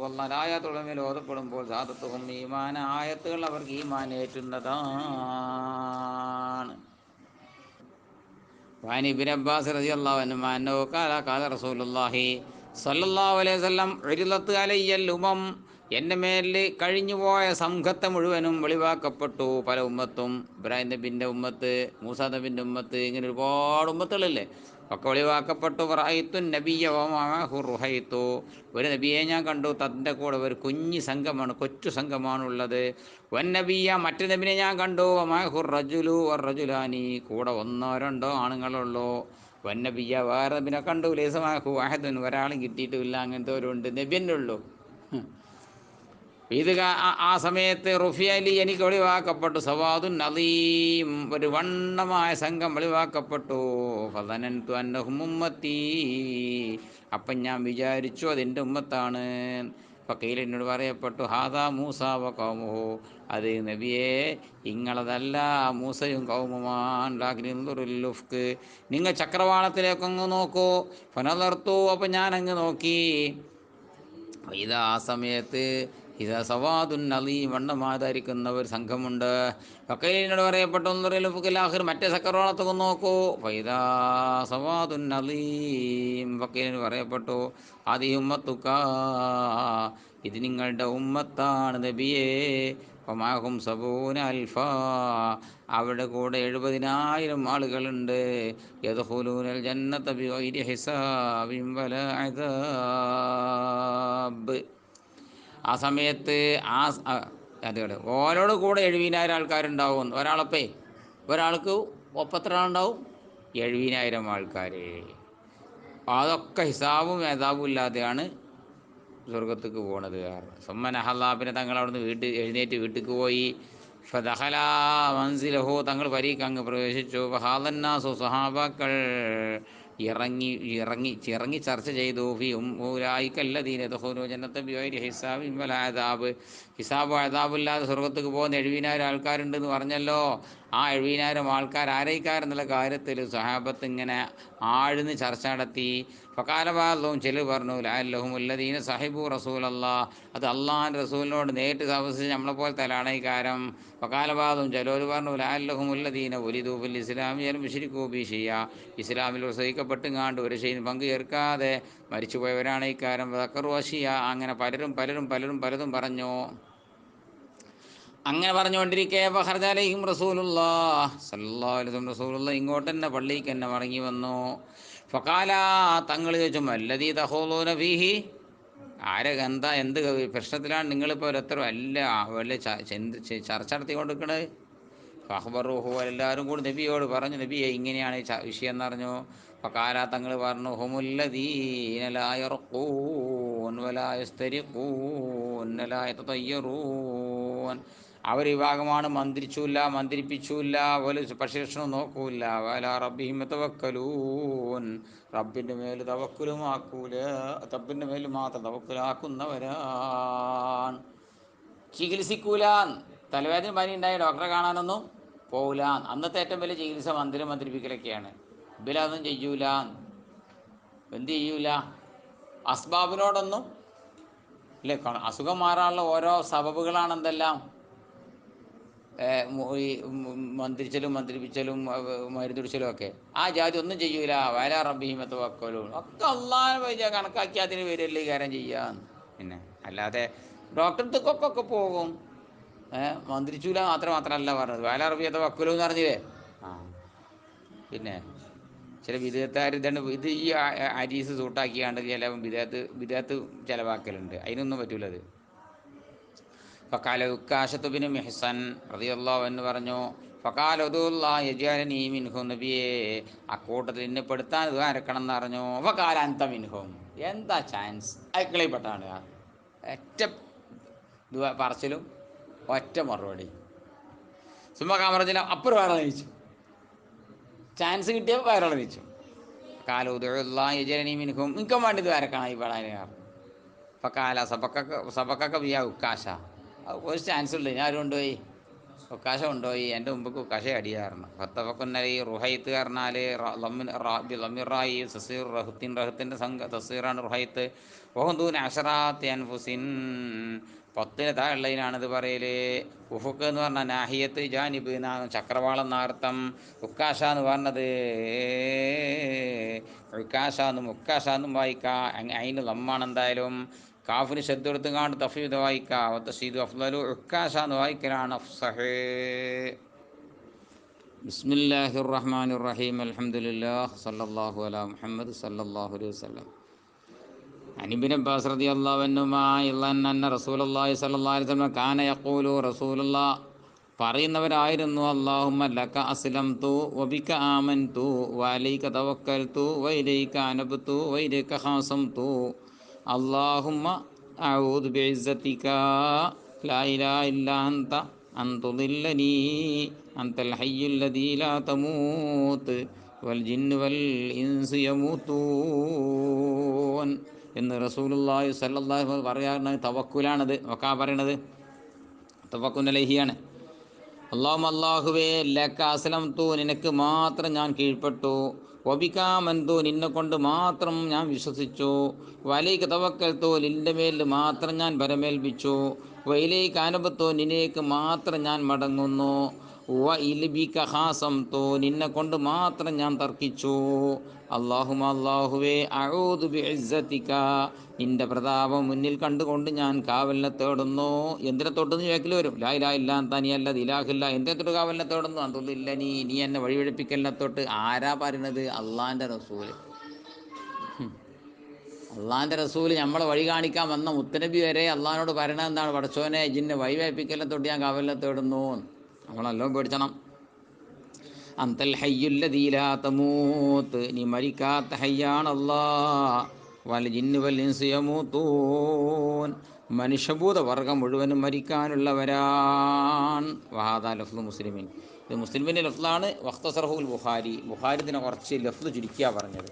അള്ളാഹിൻ്റെ ആയത്തുകളുടെ മേൽ ഓതപ്പെടുമ്പോൾ സാദത്തുഹും ഈമാന, ആയത്തുകൾ അവർക്ക് ഈമാൻ ഏറ്റുന്നതാണ്. വഅൻ ഇബ്നു അബ്ബാസ് റളിയല്ലാഹു അൻഹു അന്നഹു ഖാല ഖാല റസൂലുള്ളാഹി സ്വല്ലല്ലാഹു അലൈഹി വസല്ലം, ഉരിളത്ത് അലയ്യൽ ഉമം, എൻ്റെ മേലിൽ കഴിഞ്ഞുപോയ സംഘത്തെ മുഴുവനും വെളിവാക്കപ്പെട്ടു. പല ഉമ്മത്തും, ഇബ്രാഹിം നബിൻ്റെ ഉമ്മത്ത്, മൂസാ നബിൻ്റെ ഉമ്മത്ത്, ഇങ്ങനെ ഒരുപാട് ഉമ്മത്തുകളില്ലേ, ഒക്കെ വെളിവാക്കപ്പെട്ടു. റഅയ്തു നബിയ്യ വമഅഹു റുഹൈതു, ഒരു നബിയെ ഞാൻ കണ്ടു, തൻ്റെ കൂടെ ഒരു കുഞ്ഞു സംഘമാണ്, കൊച്ചു സംഘമാണുള്ളത്. വൻ നബിയ, മറ്റു നബിനെ ഞാൻ കണ്ടു, വമഅഹു റജുലു വറജുലാനി, കൂടെ 1-2 ആണുങ്ങളുള്ളൂ. വൻ നബിയ, വേറെ നബിനെ കണ്ടു, ലൈസമഅഹു അഹദുൻ, ഒരാളും കിട്ടിയിട്ടുമില്ല, അങ്ങനത്തെ ഒരു ഉണ്ട്, നബി തന്നെ ഉള്ളൂ. ഇത് ആ സമയത്ത് റുഫിയലി, എനിക്ക് വെളിവാക്കപ്പെട്ടു, സവാദുൻ അലീം, ഒരു വണ്ണമായ സംഘം വെളിവാക്കപ്പെട്ടു. ഫദനൻതു അന്നഹും ഉമ്മത്തി, അപ്പം ഞാൻ വിചാരിച്ചു അതെൻ്റെ ഉമ്മത്താണ്. ഫഖീല, എന്നോട് പറയപ്പെട്ടു, ഹാദാ മൂസ വ ഖൗമുഹു, അത് നബിയെ ഇങ്ങളതല്ല, മൂസയും കൗമുമാണ്. ലാകിൻദുറുല്ലുഫ്ക്, നിങ്ങൾ ചക്രവാളത്തിലേക്കങ്ങ് നോക്കൂ. ഫനദർത്തു, അപ്പം ഞാൻ അങ്ങ് നോക്കി. ഇത് ആ സമയത്ത് ഇത് സവാദുൻ അലീം, വണ്ണമാതായിരിക്കുന്ന ഒരു സംഘമുണ്ട്. ഫഖീലിനോട് പറയപ്പെട്ടു, ലാഹിർ, മറ്റേ ചക്രവാളത്തൊക്കെ നോക്കൂ. ഫൈദാ സവാദുൻ അലീം, ഫഖീലിന് പറയപ്പെട്ടു, ആദി ഉമ്മത്തുക, ഇത് നിങ്ങളുടെ ഉമ്മത്താണ് നബിയേ. വമാഹും സബൂന അൽഫ, അവരുടെ കൂടെ 70,000 ആളുകളുണ്ട്. യദ്ഖുലൂനൽ ജന്നത ബിഗൈരി ഹിസാബിൻ വലാ അദാബ്. ആ സമയത്ത് അതെ, ഓരോട് കൂടെ 70,000 ആൾക്കാരുണ്ടാവും. ഒരാൾക്ക് ഒപ്പത്ര ആളുണ്ടാവും, 70,000 ആൾക്കാർ. അതൊക്കെ ഹിസാബും ഏതാബും ഇല്ലാതെയാണ് സ്വർഗത്തേക്ക് പോണത്. സുമ്മന ഹല്ലാബിനെ തങ്ങൾ അവിടുന്ന് എഴുന്നേറ്റ് വീട്ടിലേക്ക് പോയി. ഫദഖല മൻസിലഹു, തങ്ങൾ പരീക്ക് അങ്ങ് പ്രവേശിച്ചു. ഫഹാദന്നാസു, സഹാബാക്കൾ ഇറങ്ങി ചർച്ച ചെയ്തു. ഫി ഉലൈകല്ലദീന യദ്ഖുലൂന ജന്നത ബിഗൈരി ഹിസാബിൻ വലാ അദാബ്, ഹിസാബോ അദാബില്ലാതെ സ്വർഗത്തേക്ക് പോകുന്ന 70,000 ആൾക്കാരുണ്ടെന്ന് പറഞ്ഞല്ലോ. ആ 70,000 ആൾക്കാർ ആരയിക്കാരെന്നുള്ള കാര്യത്തിൽ സഹാബത്ത് ഇങ്ങനെ ആഴ്ന്ന് ചർച്ച നടത്തി. ഫകാലബാദവും ചിലർ പറഞ്ഞു ലഅല്ലഹും ഉല്ലദീന സഹിബു റസൂലല്ലാ, അത് അള്ളാഹിൻ്റെ റസൂലിനോട് നേരിട്ട് താമസിച്ച് നമ്മളെപ്പോലെ തലാണൈക്കാരം. ഫകാലബാദവും ചിലർ പറഞ്ഞു ലഅല്ലഹും ഉല്ലദീന ഉലിദു ഫിൽ ഇസ്ലാമി വലം യുശ്രികൂ ബിഹി ഷൈഅ, ഇസ്ലാമിൽ ഉത്സവിക്കപ്പെട്ടുങ്ങാണ്ട് ഒരു ഷൈഇൻ പങ്കു ചേർക്കാതെ മരിച്ചുപോയവരാണ് ഇക്കാരം. വദക്കറു അശിയ, അങ്ങനെ പലരും പറഞ്ഞു. അങ്ങനെ പറഞ്ഞുകൊണ്ടിരിക്കെ ഫഖറജ അലൈഹിം റസൂലുള്ളാഹി സ്വല്ലല്ലാഹു അലൈഹി വസല്ലം, റസൂലുള്ളാഹി ഇങ്ങോട്ട് തന്നെ പള്ളിക്ക് തന്നെ മടങ്ങി വന്നു. ഫഖാല, തങ്ങൾ ചോദിച്ചു മല്ലദീ തഖൂലൂന ഫീഹി, എന്ത് പ്രശ്നത്തിലാണ് നിങ്ങളിപ്പോൾ ഓരോരുത്തരും വലിയ ചർച്ച നടത്തിക്കൊണ്ടിരിക്കുന്നത്? ഫഖ്ബറുഹു, എല്ലാവരും കൂടി നബിയോട് പറഞ്ഞു, നബിയെ ഇങ്ങനെയാണ് വിഷയം എന്ന് പറഞ്ഞു. ഫഖാല, തങ്ങൾ പറഞ്ഞു ഹുമുല്ലദീന ലാ യർഖൂൻ വലാ യസ്തരിഖൂൻ വലാ യതതയ്യറൂൻ, അവർ വിഭാഗമാണ് മന്ത്രിപ്പിച്ചൂല്ല, ഒരു പക്ഷിലക്ഷണം നോക്കൂല. വലാ റബ്ബിഹിം യതവക്കലൂൻ, റബ്ബിൻ്റെ മേൽ തവക്കുലുമാക്കൂല, റബ്ബിൻ്റെ മേൽ മാത്രം തവക്കുലാക്കുന്നവരാണ്. ചികിത്സിക്കൂല, തലവേദന പനി ഉണ്ടായ ഡോക്ടറെ കാണാനൊന്നും പോകൂല. അന്നത്തെ ഏറ്റവും വലിയ ചികിത്സ മന്ത്രിപ്പിക്കലൊക്കെയാണ്. ഇബിലതൊന്നും ചെയ്യൂല. എന്ത് ചെയ്യൂല? അസ്ബാബിനോടൊന്നും ഇല്ലേ, അസുഖം മാറാനുള്ള ഓരോ സബബുകളാണ് എന്തെല്ലാം, ഈ മന്ത്രിപ്പിച്ചലും മരുന്നുടിച്ചലും ഒക്കെ. ആ ജാതി ഒന്നും ചെയ്യൂല. വലാ റബ്ബിഹിം യതവക്കലൂൻ, ഒക്കെ അള്ളാഹിനെ കണക്കാക്കി അതിന് വരില്ലേ കാര്യം ചെയ്യാൻ. പിന്നെ അല്ലാതെ ഡോക്ടർക്കൊക്കെ പോകും, മന്ത്രിച്ചൂല മാത്രമല്ല പറഞ്ഞത്. വലാ റബ്ബിഹിം യതവക്കലൂൻ എന്ന് പറഞ്ഞില്ലേ. പിന്നെ ചില വിദേഹത്തുകാർ ഇതാണ് ഇത്, ഈ ഹദീസ് സൂട്ടാക്കിയാണ്ട് ചില വിദേഹത്ത് ചിലവാക്കലുണ്ട്. അതിനൊന്നും പറ്റൂലത്. ഫഖാല ഉക്കാശത്തു ബിൻ മിഹ്സൻ റളിയല്ലാഹു അൻഹു പറഞ്ഞു, ഫഖാല ഉദുല്ലാഹി യജഅലനീ മിൻഹും, നബിയെ അക്കൂട്ടത്തിൽ എന്നെ പെടുത്താൻ ദ്വാരക്കണം എന്ന് പറഞ്ഞു. ഫഖാല അൻത മിൻഹും, എന്താ ചാൻസ്, അക്കളിപ്പെട്ടാണ്. ഒറ്റ പറച്ചിലും ഒറ്റ മറുപടി. സുമ്മ കാമറജില, അപ്പുറം വയറാൾ നീച്ചു, ചാൻസ് കിട്ടിയപ്പോൾ വയറാൾ നീച്ചു. ഫഖാല ഉദുല്ലാഹി യജഅലനീ മിൻഹും, നിൽക്കാൻ വേണ്ടി ദ്വാരക്കണം ഈ പെടാൻ. ഫഖാല സബക്കക ബിയാ ഉക്കാശ, ഒരു ചാൻസ് ഉള്ളു, ഞാൻ ആരും കൊണ്ടുപോയി, ഉക്കാശ കൊണ്ടുപോയി, എൻ്റെ മുമ്പ് ഉക്കാശ അടിയാറുണ്ട്. ഫത്തഫക്കുന്നലി റുഹൈത്ത് പറഞ്ഞാൽ ലമിറായി സസീർ റഹത്തിൻ്റെ തസീറാണ് റുഹൈത്ത്. വഹുദൂൻ അഷറാത്തി അൻഫുസിൻ, 10 താഴെയുള്ളതിനാണിത് പറയൽ. ഉഫുക്ക് എന്ന് പറഞ്ഞാൽ നാഹിയത്ത്, ജാനിബ് ചക്രവാളം എന്നർത്ഥം. ഉക്കാശ എന്ന് പറഞ്ഞത് ഉക്കാശെന്നും വായിക്കാം. അതിന് ലമ്മാണ് എന്തായാലും. കാഫിന് ശബ്ദം എടുത്തുകാണ്ട് തഫീദ് വായിക്കാം. തഷീദ് അഫ്ളലു ഉക്കാശ എന്ന് വായിക്കലാണ് അഫ്സഹ്. ബിസ്മില്ലാഹിർ റഹ്മാനിർ റഹീം. അൽഹംദുലില്ലാഹ് സല്ലല്ലാഹു അലാ മുഹമ്മദ് സല്ലല്ലാഹു അലൈഹി വസല്ലം. അൻ ഇബ്നു അബ്ബാസ് റളിയല്ലാഹു അൻഹുമാ അന്ന റസൂലുള്ളാഹി സ്വല്ലല്ലാഹു അലൈഹി വസല്ലം കാന യഖൂലു, റസൂലുള്ളാഹ് പറയുന്നവരായിരുന്നു, അല്ലാഹുമ്മ ലക അസ്ലംതു വബിക ആമൻതു വഅലൈക തവക്കൽതു വഇലൈക അനബ്തു വഇലൈക ഖാസംതു, അല്ലാഹുമ്മ അഊദു ബിഇസ്സതിക ലാ ഇലാഹ ഇല്ലാ അൻത അൻ തുദില്ലനീ അൻതൽ ഹയ്യുല്ലദീ ലാ തമൂത്ത് വൽ ജിന്നു വൽ ഇൻസു യമൂത്തൂൻ എന്ന് റസൂലുള്ളാഹി സ്വല്ലല്ലാഹു അലൈഹി വസല്ലം പറയാറുണ്ട്. തവക്കുലാണത്, ഒക്കെ പറയണത് തവക്കുൽ അലൈഹിയാണ്. അല്ലാഹുമ്മ, അല്ലാഹുവേ, ലക അസ്ലംതു, നിനക്ക് മാത്രം ഞാൻ കീഴ്പ്പെട്ടു, വബിക ആമൻതു, നിന്നെ കൊണ്ട് മാത്രം ഞാൻ വിശ്വസിച്ചു, വഅലൈക തവക്കൽതു, നിന്റെ മേൽ മാത്രം ഞാൻ ഭരമേൽപ്പിച്ചു, വഇലൈക അനബ്തു, നിന്നേക്ക് മാത്രം ഞാൻ മടങ്ങുന്നു, വഇൽബിക ഖാസംതു, നിന്നെ കൊണ്ട് മാത്രം ഞാൻ തർക്കിച്ചു. അല്ലാഹുമ്മ, അല്ലാഹുവേ, അഊദു ബിഇസ്സതിക, നിന്റെ പ്രതാപം മുന്നിൽ കണ്ടുകൊണ്ട് ഞാൻ കാവലിനെ തേടുന്നു. എന്തിനെ തൊട്ടെന്ന് ചോദിക്കൽ വരും. ലാ ഇലാഹ ഇല്ലാ അൻത, നീ അല്ലാതെ ഇലാഹില്ല, എന്തിനെ തൊട്ട് കാവലിനെ തേടുന്നു? അന്തുല്ല നീ എന്നെ വഴിവെഴിപ്പിക്കലിനെ തൊട്ട്. ആരാ പറയുന്നത്? അള്ളാഹിൻ്റെ റസൂല്. അള്ളാഹിൻ്റെ റസൂല് നമ്മളെ വഴി കാണിക്കാൻ വന്ന മുത്തനബി വരെ അള്ളാഹിനോട് പറയണത് എന്താണ്? പടച്ചോനെ, ജിന്നെ വഴിവെഴിപ്പിക്കലിനെ തൊട്ട് ഞാൻ കാവലിനെ തേടുന്നു. നമ്മളെല്ലാം പേടിച്ചണം. അന്തൽ ഹയ്യുല്ലദീ ലാ തമൂത്ത്, നീ മരിക്കാത്ത ഹയ്യാണല്ലാഹ്. വൽ ജിന്നു വൽ ഇൻസു യമൂത്തൂൻ, മനുഷ്യഭൂതവർഗം മുഴുവനും മരിക്കാനുള്ളവരാണ്. വഹാദാ ലഫ്ളു മുസ്ലിമിൻ, ഇത് മുസ്ലിമിൻ്റെ ലഫ്ളാണ്. വഖ്തസറഹുൽ ബുഖാരി, ബുഖാരി ഇതിനെ കുറച്ച് ലഫ്ള് ചുരുക്കിയാ പറഞ്ഞത്.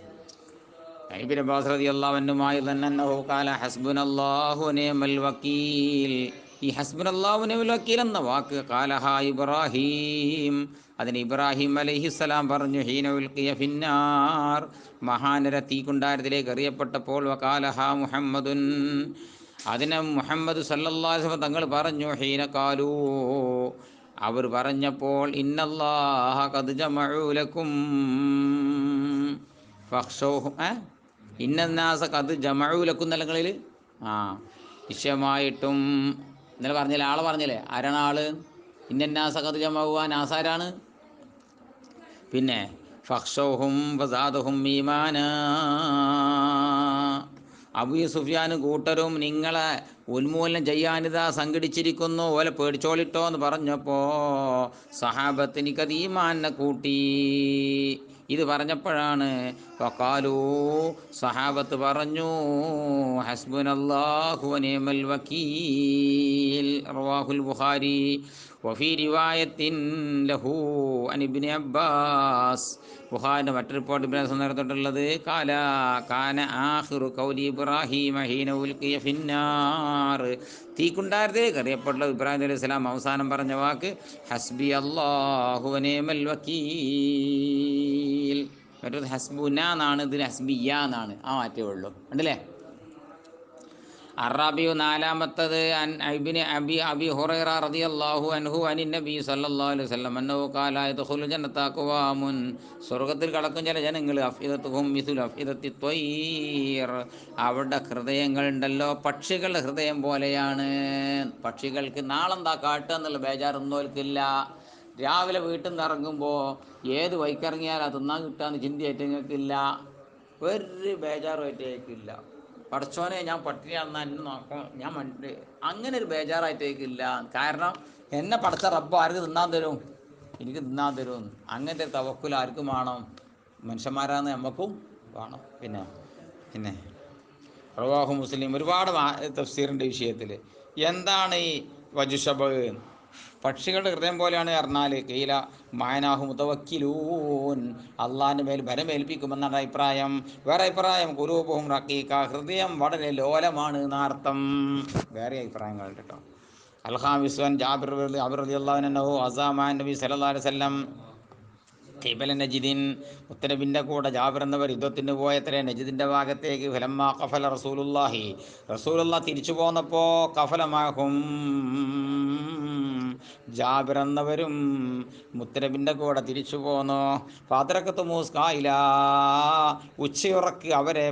ഇബ്നു അബ്ബാസ് റളിയല്ലാഹു അൻഹുമായി അന്നഹു ഖാല ഹസ്ബുനല്ലാഹു വനിഅമൽ വക്കീൽ, ഈ ഹസ്ബുനല്ലാഹു നിഅമൽ വക്കീൽ എന്ന വാക്ക് ഖാലഹ ഇബ്രാഹിം, അതിന് ഇബ്രാഹിം അലൈഹിസ്സലാം പറഞ്ഞു, ഹീന ഉൽഖിയ ഫിന്നാർ, മഹാനര തീക്കുണ്ടാരത്തിലേക്ക് എറിയപ്പെട്ടപ്പോൾ, വഖാലഹ മുഹമ്മദുൻ, അതിനെ മുഹമ്മദ് സല്ലല്ലാഹു അലൈഹി വസല്ലം തങ്ങൾ പറഞ്ഞു, ഹീന ഖാലൂ, അവർ പറഞ്ഞപ്പോൾ, ഇന്നല്ലാഹ ഖദ് ജമഉ ലക്കും ഫഖ്ശൗഹും, ഇന്നന്നാസ ഖദ് ജമഉ ലക്കും നിലങ്ങളിൽ നിശ്ചയമായിട്ടും ഇന്നലെ പറഞ്ഞില്ലേ, ആളെ പറഞ്ഞില്ലേ, ആരാണ് ആള്? ഇന്നന്നാസ ഖദ് ജമഉ, നാസാരാണ്. പിന്നെ ഫഖ്ശൗഹും വസാദഹും ഈമാനാ, അബൂ സുഫിയാൻ കൂട്ടരും നിങ്ങളെ ഉന്മൂലനം ചെയ്യാനിതാ സംഘടിച്ചിരിക്കുന്നു, ഓലെ പേടിച്ചോളിട്ടോ എന്ന് പറഞ്ഞപ്പോൾ സഹാബത്തിനിക്കത് ഈമാനെ കൂട്ടി. ഇത് പറഞ്ഞപ്പോഴാണ് വഖാലൂ, സഹാബത്ത് പറഞ്ഞു, ഹസ്ബുനല്ലാഹു വനിഅമൽ വക്കീൽ, റവാഹുൽ ബുഖാരി. വഫീ റിവായത്തിൻ ലഹു അൻ ഇബ്നു അബ്ബാസ്, ബുഖാരിൻ്റെ മറ്റൊരു റിപ്പോർട്ട് ഇബ്നു നേരത്തോട്ടുള്ളത്, കാന ആഖിറു ഖൗലി ഇബ്രാഹിം ഹീന ഉൽഖിയ ഫിന്നാർ, തീക്കുണ്ടാരത്തിലേക്ക് അറിയപ്പെട്ട ഇബ്രാഹിം അലൈഹി സ്വലാം അവസാനം പറഞ്ഞ വാക്ക് ഹസ്ബി അല്ലാഹു വനിഅമൽ വക്കീൽ. മറ്റൊരു ഹസ്ബുന എന്നാണ്, ഇതിന് ഹസ്ബിയ എന്നാണ്, ആ മാറ്റേ ഉള്ളൂ, ഉണ്ടല്ലേ. അറാബിയു നാലാമത്തത്, അൻ ഇബ്നു അബി ഹുറൈറ റളിയല്ലാഹു അൻഹു അനിൻ നബി സല്ലല്ലാഹു അലൈഹി വസല്ലം അന്നഹു ഖാല യദ്ഖുലു ജന്നത അഖ്വാമുൻ, സ്വർഗ്ഗത്തിൽ കടക്കും ചില ജനങ്ങൾ, അഫ്ഇദത്തുഹും മിസ്ലു അഫ്ഇദത്തി ത്വയ്ർ, അവരുടെ ഹൃദയങ്ങൾ ഉണ്ടല്ലോ പക്ഷികളുടെ ഹൃദയം പോലെയാണ്. പക്ഷികൾക്ക് നാളെന്താ കാട്ടുക എന്നുള്ള ബേജാറൊന്നും ഓൽക്കില്ല. രാവിലെ വീട്ടിൽ നിന്ന് ഇറങ്ങുമ്പോൾ ഏത് വൈക്കിറങ്ങിയാൽ അത് തിന്നാൻ കിട്ടുകയെന്ന് ചിന്തയായിട്ട് നിങ്ങൾക്കില്ല. ഒരു ബേജാറുമായിട്ടേക്കില്ല. പഠിച്ചോനെ ഞാൻ പട്ടിണിയാണെന്ന് എന്നെ നോക്കും, ഞാൻ അങ്ങനെ ഒരു ബേജാറായിട്ടേക്കില്ല. കാരണം എന്നെ പഠിച്ച റബ്ബ് ആർക്ക് തിന്നാൻ തരും? എനിക്ക് തിന്നാൻ തരും. അങ്ങനത്തെ ഒരു തവക്കുൽ ആർക്കും വേണം? മനുഷ്യന്മാരാന്ന് നമുക്കും വേണം. പിന്നെ പിന്നെ റവാഹു മുസ്ലിം. ഒരുപാട് തഫ്സീറിൻ്റെ വിഷയത്തിൽ എന്താണ് ഈ വജുഷബ്, പക്ഷികളുടെ ഹൃദയം പോലെയാണ് പറഞ്ഞാൽ, കീല മായനാഹു മുതവക്കിലൂൻ, അള്ളാഹിൻ്റെ മേൽ ഭരമേൽപ്പിക്കുമെന്നാണ് അഭിപ്രായം. വേറെ അഭിപ്രായം കുലൂബുഹും റഖീഖ, ഹൃദയം വളരെ ലോലമാണ് എന്നർത്ഥം. വേറെ അഭിപ്രായങ്ങളുണ്ട് കേട്ടോ. അൽഹാമിസ്വൻ ജാബിർ റളിയല്ലാഹു അൻഹു അസാമാൻ നബി സല്ലല്ലാഹു അലൈഹി വസല്ലം ഖിബല നജിദിൻ, മുത്തനബിൻ്റെ കൂടെ ജാബിർ എന്നവർ യുദ്ധത്തിന് പോയത്രേ നജിദിൻ്റെ ഭാഗത്തേക്ക്. ഫലമ്മാ ഖഫല റസൂലുള്ളാഹി, റസൂലുള്ളാഹി തിരിച്ചു പോന്നപ്പോൾ ഖഫലമാഹും, ജാബിർ എന്നവരും മുത്തനബിൻ്റെ കൂടെ തിരിച്ചു പോന്നു. ഫാദറക്കത്ത് മൂസ്കായില, ഉച്ചയുറക്ക് അവരെ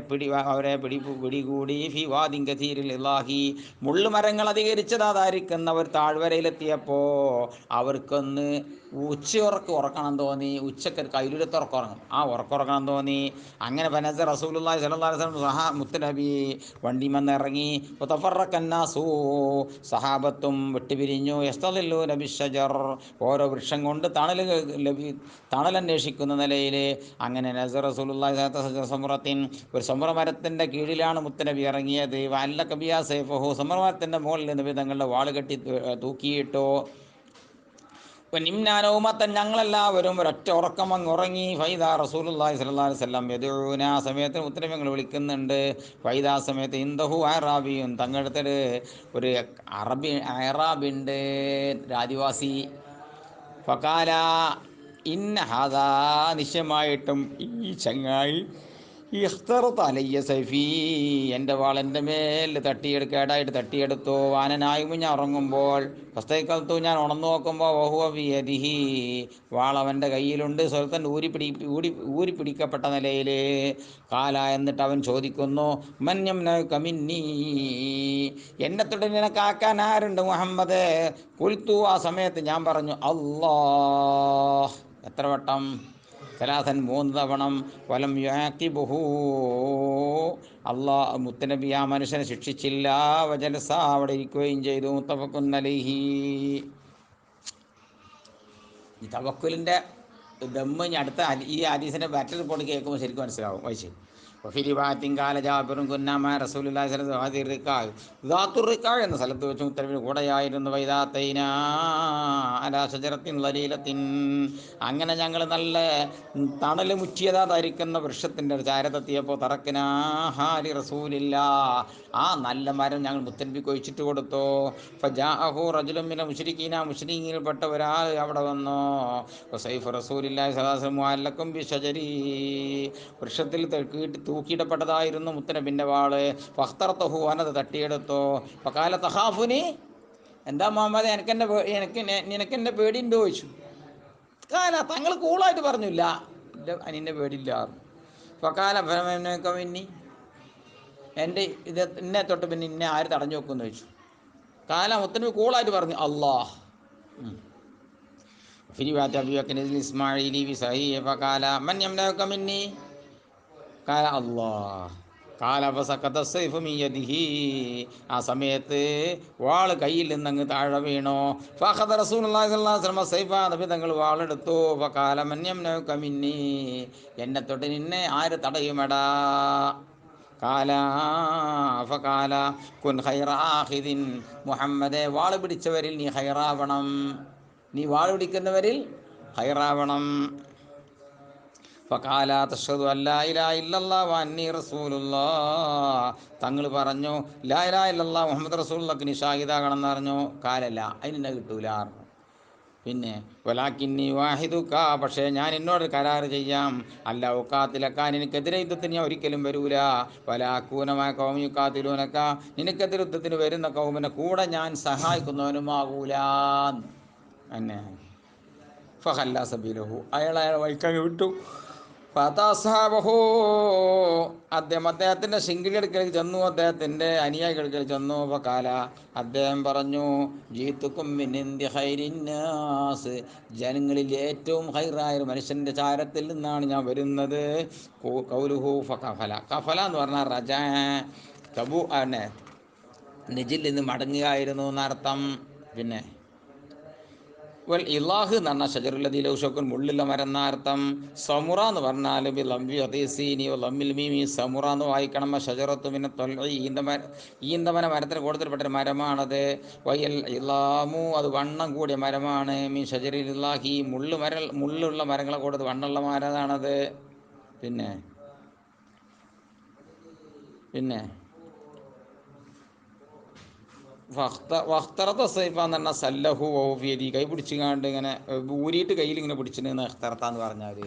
പിടികൂടി. ഫി വാദിൻ കഥീരിൽ ഇലാഹി, മുള്ളുമരങ്ങൾ അധികരിച്ചതായിരിക്കുന്ന ഒരു താഴ്വരയിലെത്തിയപ്പോൾ അവർക്കൊന്ന് ഉച്ചയുറക്ക് ഉറക്കണം തോന്നി. ഉച്ചക്ക് കൈലുരത്ത് ഉറക്കുറങ്ങും, ആ ഉറക്കുറങ്ങണം തോന്നി. അങ്ങനെ ഫനസ റസൂലുള്ളാഹി സ്വല്ലല്ലാഹു അലൈഹി വസല്ലം മുത്തനബി വണ്ടിമെന്ന് ഇറങ്ങി. തഫറഖന്നാസു, സഹാബത്തും വിട്ടുപിരിഞ്ഞു. യസ്തളില്ലു നബി ഷജർ, ഓരോ വൃക്ഷം കൊണ്ട് തണലന്വേഷിക്കുന്ന നിലയിൽ. അങ്ങനെ നസ റസൂലുള്ളാഹി സമുറത്തിൻ, ഒരു സമുറമരത്തിൻ്റെ കീഴിലാണ് മുത്തനബി ഇറങ്ങിയത്. വല്ല കബിയ സൈഫഹു, സമുറമരത്തിൻ്റെ മുകളിൽ നബി തങ്ങളുടെ വാൾ കെട്ടി തൂക്കിയിട്ടു. നിമ്നാനവുമത്തൻ, ഞങ്ങളെല്ലാവരും ഒരൊറ്റ ഉറക്കം അങ്ങ് ഉറങ്ങി. ഫൈദാ റസൂലുള്ളാഹി സ്വല്ലല്ലാഹു അലൈഹി വസല്ലം യദഊന, ആ സമയത്ത് മുത്തനബി ഞങ്ങൾ വിളിക്കുന്നുണ്ട്. ഫൈദാ സമയത്ത് ഇന്ദഹു അറാബിയും, തങ്ങളുടെ ഒരു അറാബിയുണ്ട്, ആദിവാസി. ഫഖാല ഇന്ന ഹാദാ, നിശ്ചയമായിട്ടും ഈ ചങ്ങായി, ഇഖ്തറത അലയ്യ സൈഫി, എൻ്റെ വാൾ എൻ്റെ മേൽ കേടായിട്ട് തട്ടിയെടുത്തു. വാനനായും ഞാൻ ഉറങ്ങുമ്പോൾ, ഫസ്തൈഖൽതു, ഞാൻ ഉണർന്നു നോക്കുമ്പോൾ, വഹുവ ബിയദിഹി, വാൾ അവൻ്റെ കയ്യിലുണ്ട്. സ്വൽത്തൻ ഊരി പിടിക്കപ്പെട്ട നിലയിൽ. കാല, എന്നിട്ട് അവൻ ചോദിക്കുന്നു, മൻ യംനഉക മിന്നീ, എന്നെ തൊട്ട് നിനക്കാക്കാൻ ആരുണ്ട് മുഹമ്മദ്? ഖുൽതു, ആ സമയത്ത് ഞാൻ പറഞ്ഞു, അല്ലാഹ്. എത്ര വട്ടം? സലാസൻ, 3 തവണ. വലം യുആഖിബുഹു, അല്ലാഹ് മുത്തനബി ആ മനുഷ്യനെ ശിക്ഷിച്ചില്ല. വജലസ, അവിടെ ഇരിക്കുകയും ചെയ്തു. മുത്തഫഖുൻ അലൈഹി. ഈ തവക്കുലിൻ്റെ ദമ്മ് അടുത്ത ഈ ഹദീസിൻ്റെ ബാറ്ററി റിപ്പോർട്ട് കേൾക്കുമ്പോൾ ശരിക്കും മനസ്സിലാവും. വായിച്ച് ഫിരിവാത്തിങ്കാല ജാബിറും കുന്നാമ റസൂലുള്ളാഹി സ്വല്ലല്ലാഹു അലൈഹി റിക്കായ് ദാത്തുറിക്കായ് എന്ന സ്ഥലത്ത് വെച്ച് മുത്തനബിന് കൂടെയായിരുന്നു. വൈദാത്തൈന അലാ ഷജറത്തിൻ ലലീലത്തിൻ, അങ്ങനെ ഞങ്ങൾ നല്ല തണൽ മുറ്റിയതാ ധരിക്കുന്ന വൃക്ഷത്തിൻ്റെ ചാരത്തെത്തിയപ്പോൾ തറക്കിനാ ഹാലി റസൂലില്ല, ആ നല്ല മരം ഞങ്ങൾ മുത്തനബിക്ക് ഒഴിച്ചിട്ട് കൊടുത്തു. ഫജാഅഹു റജുലുൻ മിനൽ മുശ്രിക്കീന, മുശ്രിക്കീങ്ങളിൽപ്പെട്ട ഒരാൾ അവിടെ വന്നു. സൈഫ് റസൂലില്ലാഹി സ്വല്ലല്ലാഹു അലൈഹി വസല്ലം മുഅല്ലഖും ബിശജരി, വൃക്ഷത്തിൽ തൂക്കിയിടപ്പെട്ടതായിരുന്നു മുത്തനബിൻ്റെ വാള്. ഫഖ്തറതഹു, അനത് തട്ടിയെടുത്തു. ഫഖാല തഖാഫുനി, എന്താ മുഹമ്മദ് നിനക്കെന്നെ പേടിയുണ്ടോ ചോദിച്ചു. കാല തങ്ങൾ കൂളായിട്ട് പറഞ്ഞില്ല, എൻ്റെ അനിൻ്റെ പേടിയില്ല. ഫഖാല ഫമനകമിന്നി, എൻ്റെ ഇത് എന്നെ തൊട്ട് പിന്നെ ഇന്നെ ആര് തടഞ്ഞു വെക്കുമെന്ന് ചോദിച്ചു. കാല മുത്തനബി കൂളായിട്ട് പറഞ്ഞു അല്ലാഹ്. ഫിരിവാത്തി അബീബക്കർ ഇസ്മാഈലി ബിസഹീഹ ഫഖാല മൻ യംനഉക മിന്നി കാല അല്ലാഹ്. കാല ഫസഖത സൈഫു മിൻ യദിഹി, ആ സമയത്ത് വാൾ കയ്യിൽ നിന്നങ്ങ് താഴെ വീണു. ഫഖദ റസൂലുള്ളാഹി സ്വല്ലല്ലാഹു അലൈഹി വസല്ലം സൈഫ, നബി തങ്ങൾ വാളെടുത്തു. ഫഖാല മൻ യംനഉക മിന്നി, എന്നെ തൊട്ട് നിന്നെ ആര് തടയുമെടാ. കാല ഫഖാല കുൻ ഖൈറ ആഖിദിൻ, മുഹമ്മദെ വാൾ പിടിച്ചവരിൽ നീ ഖൈറാവണം, നീ വാൾ പിടിക്കുന്നവരിൽ ഖൈറാവണം. ഫഖാല തശ്ഹദു അല്ലാ ഇലാഹ ഇല്ലല്ലാഹ് വ അന്നി റസൂലുള്ളാഹ്, തങ്ങൾ പറഞ്ഞു ലാ ഇലാഹ ഇല്ലല്ലാഹ് മുഹമ്മദ് റസൂലുള്ളാഹിക്ക് നീ ഷാഹിദാകണമെന്ന് പറഞ്ഞു. കാലല്ല, അതിനെന്നെ കിട്ടൂല. പിന്നെ വലാക്കിന്നി വാഹിദുക, പക്ഷേ ഞാൻ എന്നോട് കരാറ് ചെയ്യാം, അല്ല ഉക്കാത്തിലക്കാൻ, നിനക്കെതിരെ യുദ്ധത്തിന് ഞാൻ ഒരിക്കലും വരൂല. വലാക്കൂനമായ കൗമിയുക്കാത്തിലൂനക്ക, നിനക്കെതിരെ യുദ്ധത്തിന് വരുന്ന കൗമിനെ കൂടെ ഞാൻ സഹായിക്കുന്നവനുമാകൂല. എന്നെ ഫഹല്ല സബീലഹു, അയാൾ വൈക്കങ്ങ് വിട്ടു. ഫതാസ്ഹാബഹു, അദ്ദേഹത്തിൻ്റെ ശിങ്കിടി അടുക്കലേക്ക് ചെന്നു, അദ്ദേഹത്തിൻ്റെ അനുയായികൾക്ക് ചെന്നു. ഫകാല, അദ്ദേഹം പറഞ്ഞു ജീത്തുക്കും മിൻ ഇന്ദി ഖൈരിന്നാസ്, ജനങ്ങളിൽ ഏറ്റവും ഖൈറായ മനുഷ്യൻ്റെ ചാരത്തിൽ നിന്നാണ് ഞാൻ വരുന്നത്. കൗലുഹു ഫകഫല, കഫല എന്ന് പറഞ്ഞാൽ റജ, കബു ആണ് നെജിൽ നിന്ന് മടങ്ങുകയായിരുന്നു എന്നർത്ഥം. പിന്നെ വൽ ഇലാഹ് എന്ന് പറഞ്ഞാൽ ഷജറുല്ലദീ ലഹു ഷൗക്കുൻ, മുള്ളുള്ള മരം എന്നർത്ഥം. സമുറ എന്ന് പറഞ്ഞാൽ ബിളംബി അതീസീനി ലമ്മിൽ മീമി, സമുറ എന്ന് വായിക്കണം. ഷജറത്തു മിന തൊൽഇ, ഈന്തമന മരത്തിന് കൂടുതൽപ്പെട്ടൊരു മരമാണത്. വയൽ ഇലാമു, അത് വണ്ണം കൂടിയ മരമാണ്. മീ ഷജറിൽ ഇലാഹി, മുള്ളുള്ള മരങ്ങളെ കൂടുതൽ വണ്ണമുള്ള മരമാണത്. പിന്നെ പിന്നെ വഖ്തറത്ത സൈഫ എന്ന് പറഞ്ഞാൽ സല്ലഹു വൗഫിയതി, കൈ പിടിച്ചുകാണ്ട് ഇങ്ങനെ ഊരിയിട്ട് കയ്യിൽ ഇങ്ങനെ പിടിച്ചിട്ട് അഖ്തറത്താന്ന് പറഞ്ഞാൽ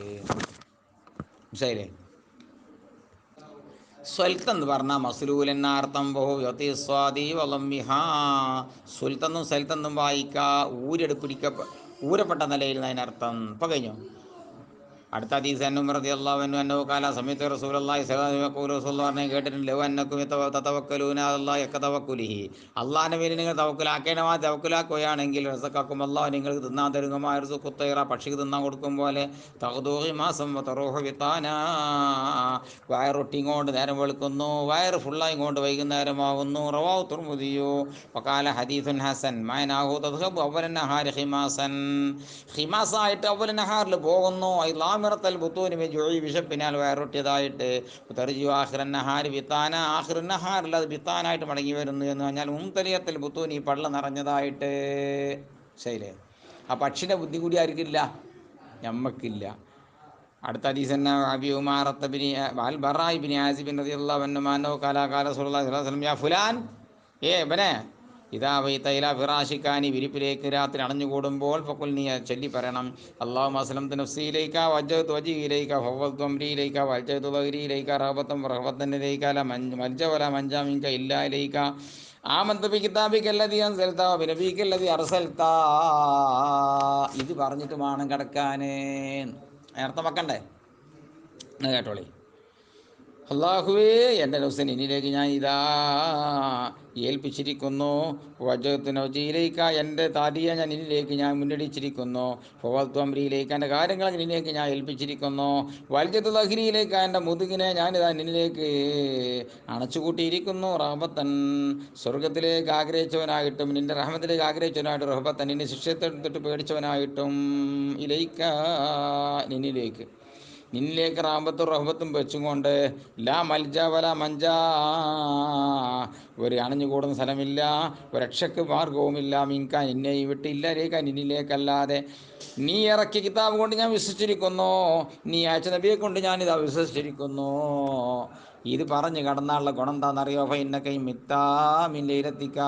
മനസ്സിലായില്ലേ. സ്വൽത്ത് പറഞ്ഞാൽ മസ്ലൂൽ എന്ന അർത്ഥം. ബഹു യത്തിസ്വാദി വലമ്മിഹാ, സുൽത്തെന്നും സൽത്തെന്നും വായിക്കുക, ഊരപ്പെട്ട നിലയിൽ അതിനർത്ഥം. ഇപ്പം കഴിഞ്ഞു. അടുത്ത ഹദീസ് അന്നൂർ റളിയല്ലാഹു അൻഹു അന്നഹു ഖാല സമയത്ത് റസൂലുള്ളാഹി സ്വല്ലല്ലാഹു അലൈഹി വസല്ലം റസൂൽ പറഞ്ഞ കേട്ടിട്ടുണ്ട്, ലൗ അന്നകും തതവക്കലൂന അലല്ലാഹി യതവക്കുലിഹി, അല്ലാഹുവിന്റെ മേൽ നിങ്ങൾ തവക്കുലാക്കേണ്ടമായി തവക്കുലാക്കുകയാണെങ്കിൽ റസഖക്കും, അല്ലാഹു നിങ്ങൾക്ക് തിന്നാൻ തരുന്നമായ റിസ്ഖുത്തൈറ, പക്ഷിക്ക് തിന്നാൻ കൊടുക്കും പോലെ, തഖ്ദൂഹി മാസം വതറൂഹു ബിതാനാ, വയറൊട്ടി കൊണ്ട് നേരം വെളുക്കുന്നു, വയറ് ഫുള്ളായി കൊണ്ട് വൈകുന്നേരമാകുന്നു. റവാഹു തുർമുദിയു വഖാല ഹദീസുൻ ഹസൻ. മഅനാഹു തദ്ഹബു അവ്വലൻ നഹാരി ഖിമാസൻ, ഖിമാസായിട്ട് അവ്വലൻ നഹാറിൽ പോകുന്നു. ലാമിറത്തൽ ബുത്തൂനി ബിജുഇ, വിശപ്പിനാൽ വയറൊട്ടിയതായിട്ട്. തർജു ആഖിറൻ നഹാരി ബിത്താന, ആഖിറൻ നഹാറിൽ അത് ബിത്താനായിട്ട് മടങ്ങി വരുന്നു എന്ന് പറഞ്ഞാൽ മുംതലിയത്തൽ ബുത്തൂനി, പള്ള നിറഞ്ഞതായിട്ട്. ശരിയല്ലേ. ആ പക്ഷിയുടെ ബുദ്ധി കൂടി ആർക്കില്ല, ഞമ്മക്കില്ല. അടുത്ത ഹദീസ് തന്നെ അബി ഉമാറത്ത് ബിൻ അൽ ബറാഇ ബിൻ ആസിബ് റളിയല്ലാഹു അൻഹു അന്നഹു ഖാല ഖാല റസൂലുള്ളാഹി സ്വല്ലല്ലാഹു അലൈഹി വസല്ലം യാ ഫുലാൻ, ഇവനെ ഇതാ വൈതൈല ഫിറാഷിക്കാനി, വിരിപ്പിലേക്ക് രാത്രി അണഞ്ഞുകൂടുമ്പോൾ ഫഖുൽ, നീ ചൊല്ലി പറയണം, അല്ലാഹുമ്മ അസ്ലംതു നഫ്സി ഇലൈക വജ്ജഹ്തു വജ്ഹി ഇലൈക ഫവ്വദ്തു അംരി ഇലൈക വൽജഅതു ദഹ്രി ഇലൈക റഹബതൻ വറഹബതൻ ഇലൈക ലാ മൽജഅ വലാ മൻജാ മിൻക ഇല്ലാ ഇലൈക ആമന്തു ബികിതാബിക അല്ലദീ അൻസൽത വബിനബിയിക അല്ലദീ അർസൽത. ഇത് പറഞ്ഞിട്ട് വേണം കിടക്കാൻ. അർത്ഥം വെക്കണ്ടേ? കേട്ടോളി. അല്ലാഹുവേ, എൻ്റെ നഫ്സിനെ നിന്നിലേക്ക് ഞാൻ ഇതാ ഏൽപ്പിച്ചിരിക്കുന്നു. വജ്ജഹ്തു നഫ്സി ഇലൈക, എൻ്റെ താടിയെ ഞാൻ നിന്നിലേക്ക് ഞാൻ മുന്നടിച്ചിരിക്കുന്നു. ഫവ്വദ്തു അംരി ഇലൈക, എൻ്റെ കാര്യങ്ങൾ നിന്നിലേക്ക് ഞാൻ ഏൽപ്പിച്ചിരിക്കുന്നു. വൽജഅതു ദഹ്രിയിലേക്ക്, എൻ്റെ മുതുകിനെ ഞാനിതാ നിന്നിലേക്ക് അണച്ചുകൂട്ടിയിരിക്കുന്നു. റഹബത്തൻ, സ്വർഗത്തിലേക്ക് ആഗ്രഹിച്ചവനായിട്ടും നിൻ്റെ റഹ്മത്തിലേക്ക് ആഗ്രഹിച്ചവനായിട്ടും, റഹബത്തൻ, നിൻ്റെ ശിക്ഷത്തെ എടുത്തിട്ട് പേടിച്ചവനായിട്ടും, ഇലൈക, നിന്നിലേക്ക്. നിന്നിലേക്ക് റാഹബത്തും റഹ്ബത്തും വെച്ചും കൊണ്ട് ലാ മൽജ വല മഞ്ചാ, ഒരു അണഞ്ഞുകൂടുന്ന സ്ഥലമില്ല, ഒരു രക്ഷക്ക് മാർഗവുമില്ല, മിങ്ക നിന്നെ വിട്ടില്ലരേക്ക നിന്നിലേക്കല്ലാതെ. നീ ഇറക്കിയ കിതാബ് കൊണ്ട് ഞാൻ വിശ്വസിച്ചിരിക്കുന്നു, നീ അയച്ച നബിയെ കൊണ്ട് ഞാനിതാ വിശ്വസിച്ചിരിക്കുന്നു. ഇത് പറഞ്ഞ് കടന്നാലുള്ള ഗുണം എന്താണെന്നറിയോ? ഫൈനക്കൈ മിത്താമില്ലെത്തിക്ക,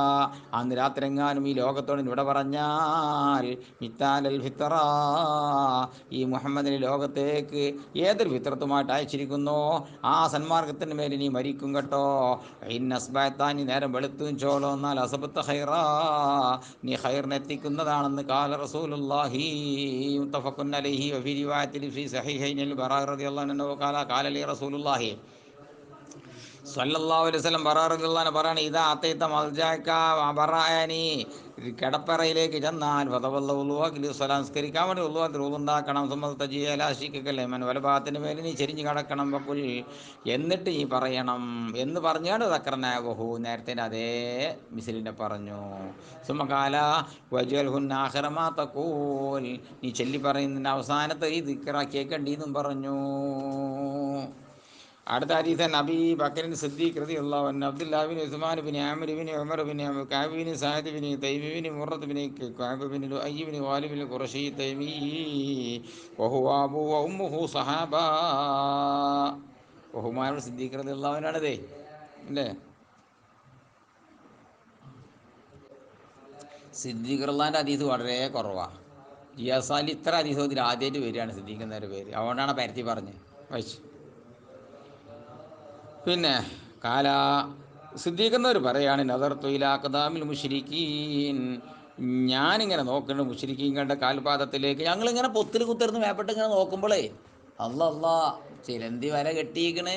അന്ന് രാത്രി എങ്ങാനും ഈ ലോകത്തോട് ഇവിടെ പറഞ്ഞാൽ മിത്താലൽ ഫിത്തറ, ഈ മുഹമ്മദിന് ലോകത്തേക്ക് ഏതൊരു ഫിത്രത്തുമായിട്ട് അയച്ചിരിക്കുന്നു ആ സന്മാർഗത്തിൻ്റെ മേൽ നീ മരിക്കും കേട്ടോ. ഇന്നസ്ബാത്താനി നേരം വെളുത്തും ചോളോ എന്നാൽ അസബത്ത് ഹൈറാ, നീ ഹൈറിനെ എത്തിക്കുന്നതാണെന്ന് കാല റസൂലുള്ളാഹി മുത്തഫഖുൻ അലൈഹി വഫി റിവായത്തിൽ ഫി സഹീഹൈനിൽ ബറാഅ റളിയല്ലാഹു അൻഹു ഖാല ലി റസൂലുള്ളാഹി സല്ലല്ലാഹു അലൈഹി വസല്ലം ബറാഅ റളിയല്ലാഹു അൻഹു പറയാണ്, ഇദാ അതൈത മൽജാക ബറാഅനി, കിടപ്പറയിലേക്ക് ചെന്നാൽ സംസ്കരിക്കാൻ വേണ്ടി ഉണ്ടാക്കണം. വലഭാഗത്തിന് മേലെ നീ ചെരിഞ്ഞ് കിടക്കണം. വക്കുൽ, എന്നിട്ട് ഈ പറയണം എന്ന് പറഞ്ഞാണ് ദക്കറനാഹു, നേരത്തെ അതേ മിസിലിനെ പറഞ്ഞു. സുമകാല വജൽഹുന്നാഹറമാ തഖൂൽ, നീ ചൊല്ലി പറയുന്നതിൻ്റെ അവസാനത്തെ ഈ ദിക്റ കേൾക്കണ്ടീന്നും പറഞ്ഞു. അടുത്ത ഹദീസ് നബി ബക്കറിൻ സിദ്ദീഖ് റളിയല്ലാഹു അൻഹു, അബ്ദുല്ലാഹ് ബിൻ ഉസ്മാൻ ബിൻ ആമിർ ബിൻ ഉമർ ബിൻ കഅബ് ബിൻ സഅദ് ബിൻ തൈമി ബിൻ മുറത്ത് ബിൻ കഅബ് ബിൻ ലുഅയ് ബിൻ ഗാലിബ് ബിൻ ഖുറശി തൈമി വഹുവ അബൂ വഉമ്മുഹു സഹാബ. ബഹുമാനപ്പെട്ട സിദ്ദീഖ് റളിയല്ലാഹു അൻഹു ആണതേ, അല്ലേ? സിദ്ദീഖ് റളിയല്ലാഹുവിൻ്റെ ഹദീസ് വളരെ കുറവാണ്. ജിയാസാലി ഇത്ര ഹദീസ് ഇതിൽ ആദ്യമായിട്ട് വരികയാണ് സിദ്ദീഖ് എന്നൊരു പേര്, അതുകൊണ്ടാണ് പരത്തി പറഞ്ഞ് വായിച്ചു. പിന്നെ കാല സിദ്ദീഖ് എന്നവർ പറയാണ്, നദർ തൊയിലാക്കദാമിൽ മുശ്രിക്കീൻ, ഞാനിങ്ങനെ നോക്കുന്നുണ്ട് മുശ്രിക്കീങ്ങളുടെ കാൽപാദത്തിലേക്ക്. ഞങ്ങളിങ്ങനെ പൊത്തിൽ കുത്തിരുന്ന് മേപ്പെട്ട് ഇങ്ങനെ നോക്കുമ്പോഴേ അല്ലാ ചിലന്തി വല കെട്ടിയിക്കണ്,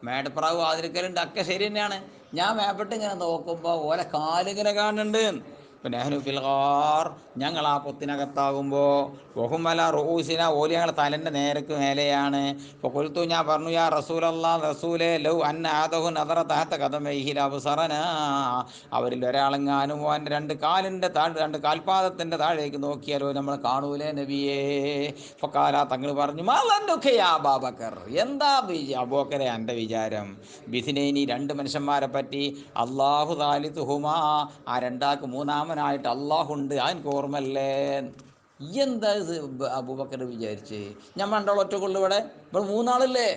മേടപ്രാവ് വാതിരിക്കലുണ്ട്, ഒക്കെ ശരി തന്നെയാണ്. ഞാൻ മേപ്പെട്ട് ഇങ്ങനെ നോക്കുമ്പോൾ ഓലെ കാലിങ്ങനെ കാണുന്നുണ്ട്. പിന്നെ ഫിൽഗാർ, ഞങ്ങൾ ആ പൊത്തിനകത്താകുമ്പോൾ വഹുമല റൂസിന, ഓലി ഞങ്ങൾ തലൻ്റെ നേരക്ക് മേലെയാണ്. ഇപ്പോൾ കൊലുത്തു, ഞാൻ പറഞ്ഞു, യാ റസൂലല്ലാ, റസൂലേ, ലൗ അന്ന ആദഹു നദറ തഹത്ത കദമൈഹി ലഅബ്സറനാ, അവരിൽ ഒരാളെങ്ങാനും അവൻ്റെ രണ്ട് കാൽപാദത്തിൻ്റെ താഴേക്ക് നോക്കിയാലോ നമ്മൾ കാണൂലേ നബിയേ. ഫക്കാല, തങ്ങൾ പറഞ്ഞു, മാലന്നൊക്കെ അബൂബക്കർ, എന്താ അബൂബക്കറെ എൻ്റെ വിചാരം? ബിസിനൈനി, രണ്ട് മനുഷ്യന്മാരെ പറ്റി, അല്ലാഹു സാലിസുഹുമാ, ആ രണ്ടാൾക്ക് മൂന്നാമനായിട്ട് അള്ളാഹുണ്ട്, എനിക്ക് ഓർമ്മല്ലേ. എന്താ അബൂബക്കർ വിചാരിച്ച്? ഞാൻ രണ്ടാൾ ഒറ്റക്കുള്ളൂ, ഇവിടെ മൂന്നാളല്ലേ.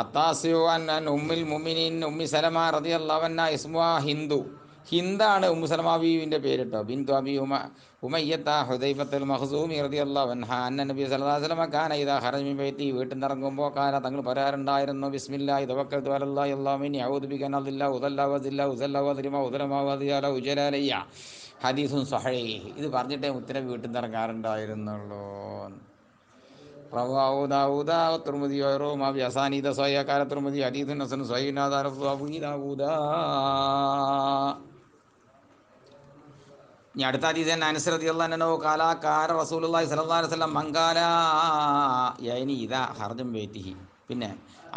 അത്താസിയു അൻ ഉമ്മുൽ മുഅ്മിനീൻ ഉമ്മി സലമ റളിയല്ലാഹു അൻഹ ഇസ്മുഹ ഹിന്ദു, ഹിന്ദാണ് ഉമ്മു സലമ ബീവിൻ്റെ പേര് കേട്ടോ. ബിന്തു അബി ഉമയ്യത്ത ഹുദൈഫത്തുൽ മഖ്സൂമി റളിയല്ലാഹു അൻഹ അന്ന നബി സല്ലല്ലാഹു അലൈഹി വസല്ലം കാന ഇദാ ഖറജ മിൻ ബൈത്തി, വീട്ടിൽ നിന്ന് ഇറങ്ങുമ്പോൾ കാന തങ്ങൾ പറയാറുണ്ടായിരുന്നു, ബിസ്മില്ലാഹി തവക്കൽതു അലല്ലാഹി അല്ലാഹുമ്മ ഇന്നി അഊദു ബിക മിൻ അദില്ല ഉദല്ല വദില്ല ഉസല്ല വദ്രിമ ഉദലമ വദിയാല ഉജലാലയ്യ. ഹദീസുൻ സ്വഹീഹ്. ഇത് പറഞ്ഞിട്ടേ മുത്തനബി വീട്ടിൽ നിന്ന് ഇറങ്ങാറുണ്ടായിരുന്നുള്ളൂ. റവാഹു ദാവൂദ വതിർമിദി വഗൈറുഹുമാ ബിഅസാനീദ സ്വഹീഹ. ഖാല തിർമിദി ഹദീസുൻ ഹസനുൻ സ്വഹീഹുൻ ഹാദാ ലഫ്ദു അബീ ദാവൂദ. ഇനി അടുത്ത ഹദീസ് തന്നെ അനസ് റളിയല്ലാഹു അൻഹു ഖാല ഖാല റസൂലുള്ളാഹി സ്വല്ലല്ലാഹു അലൈഹി വസല്ലം മൻകാല യഅനി ഇദാ ഖറജ മിൻ ബൈതിഹി, പിന്നെ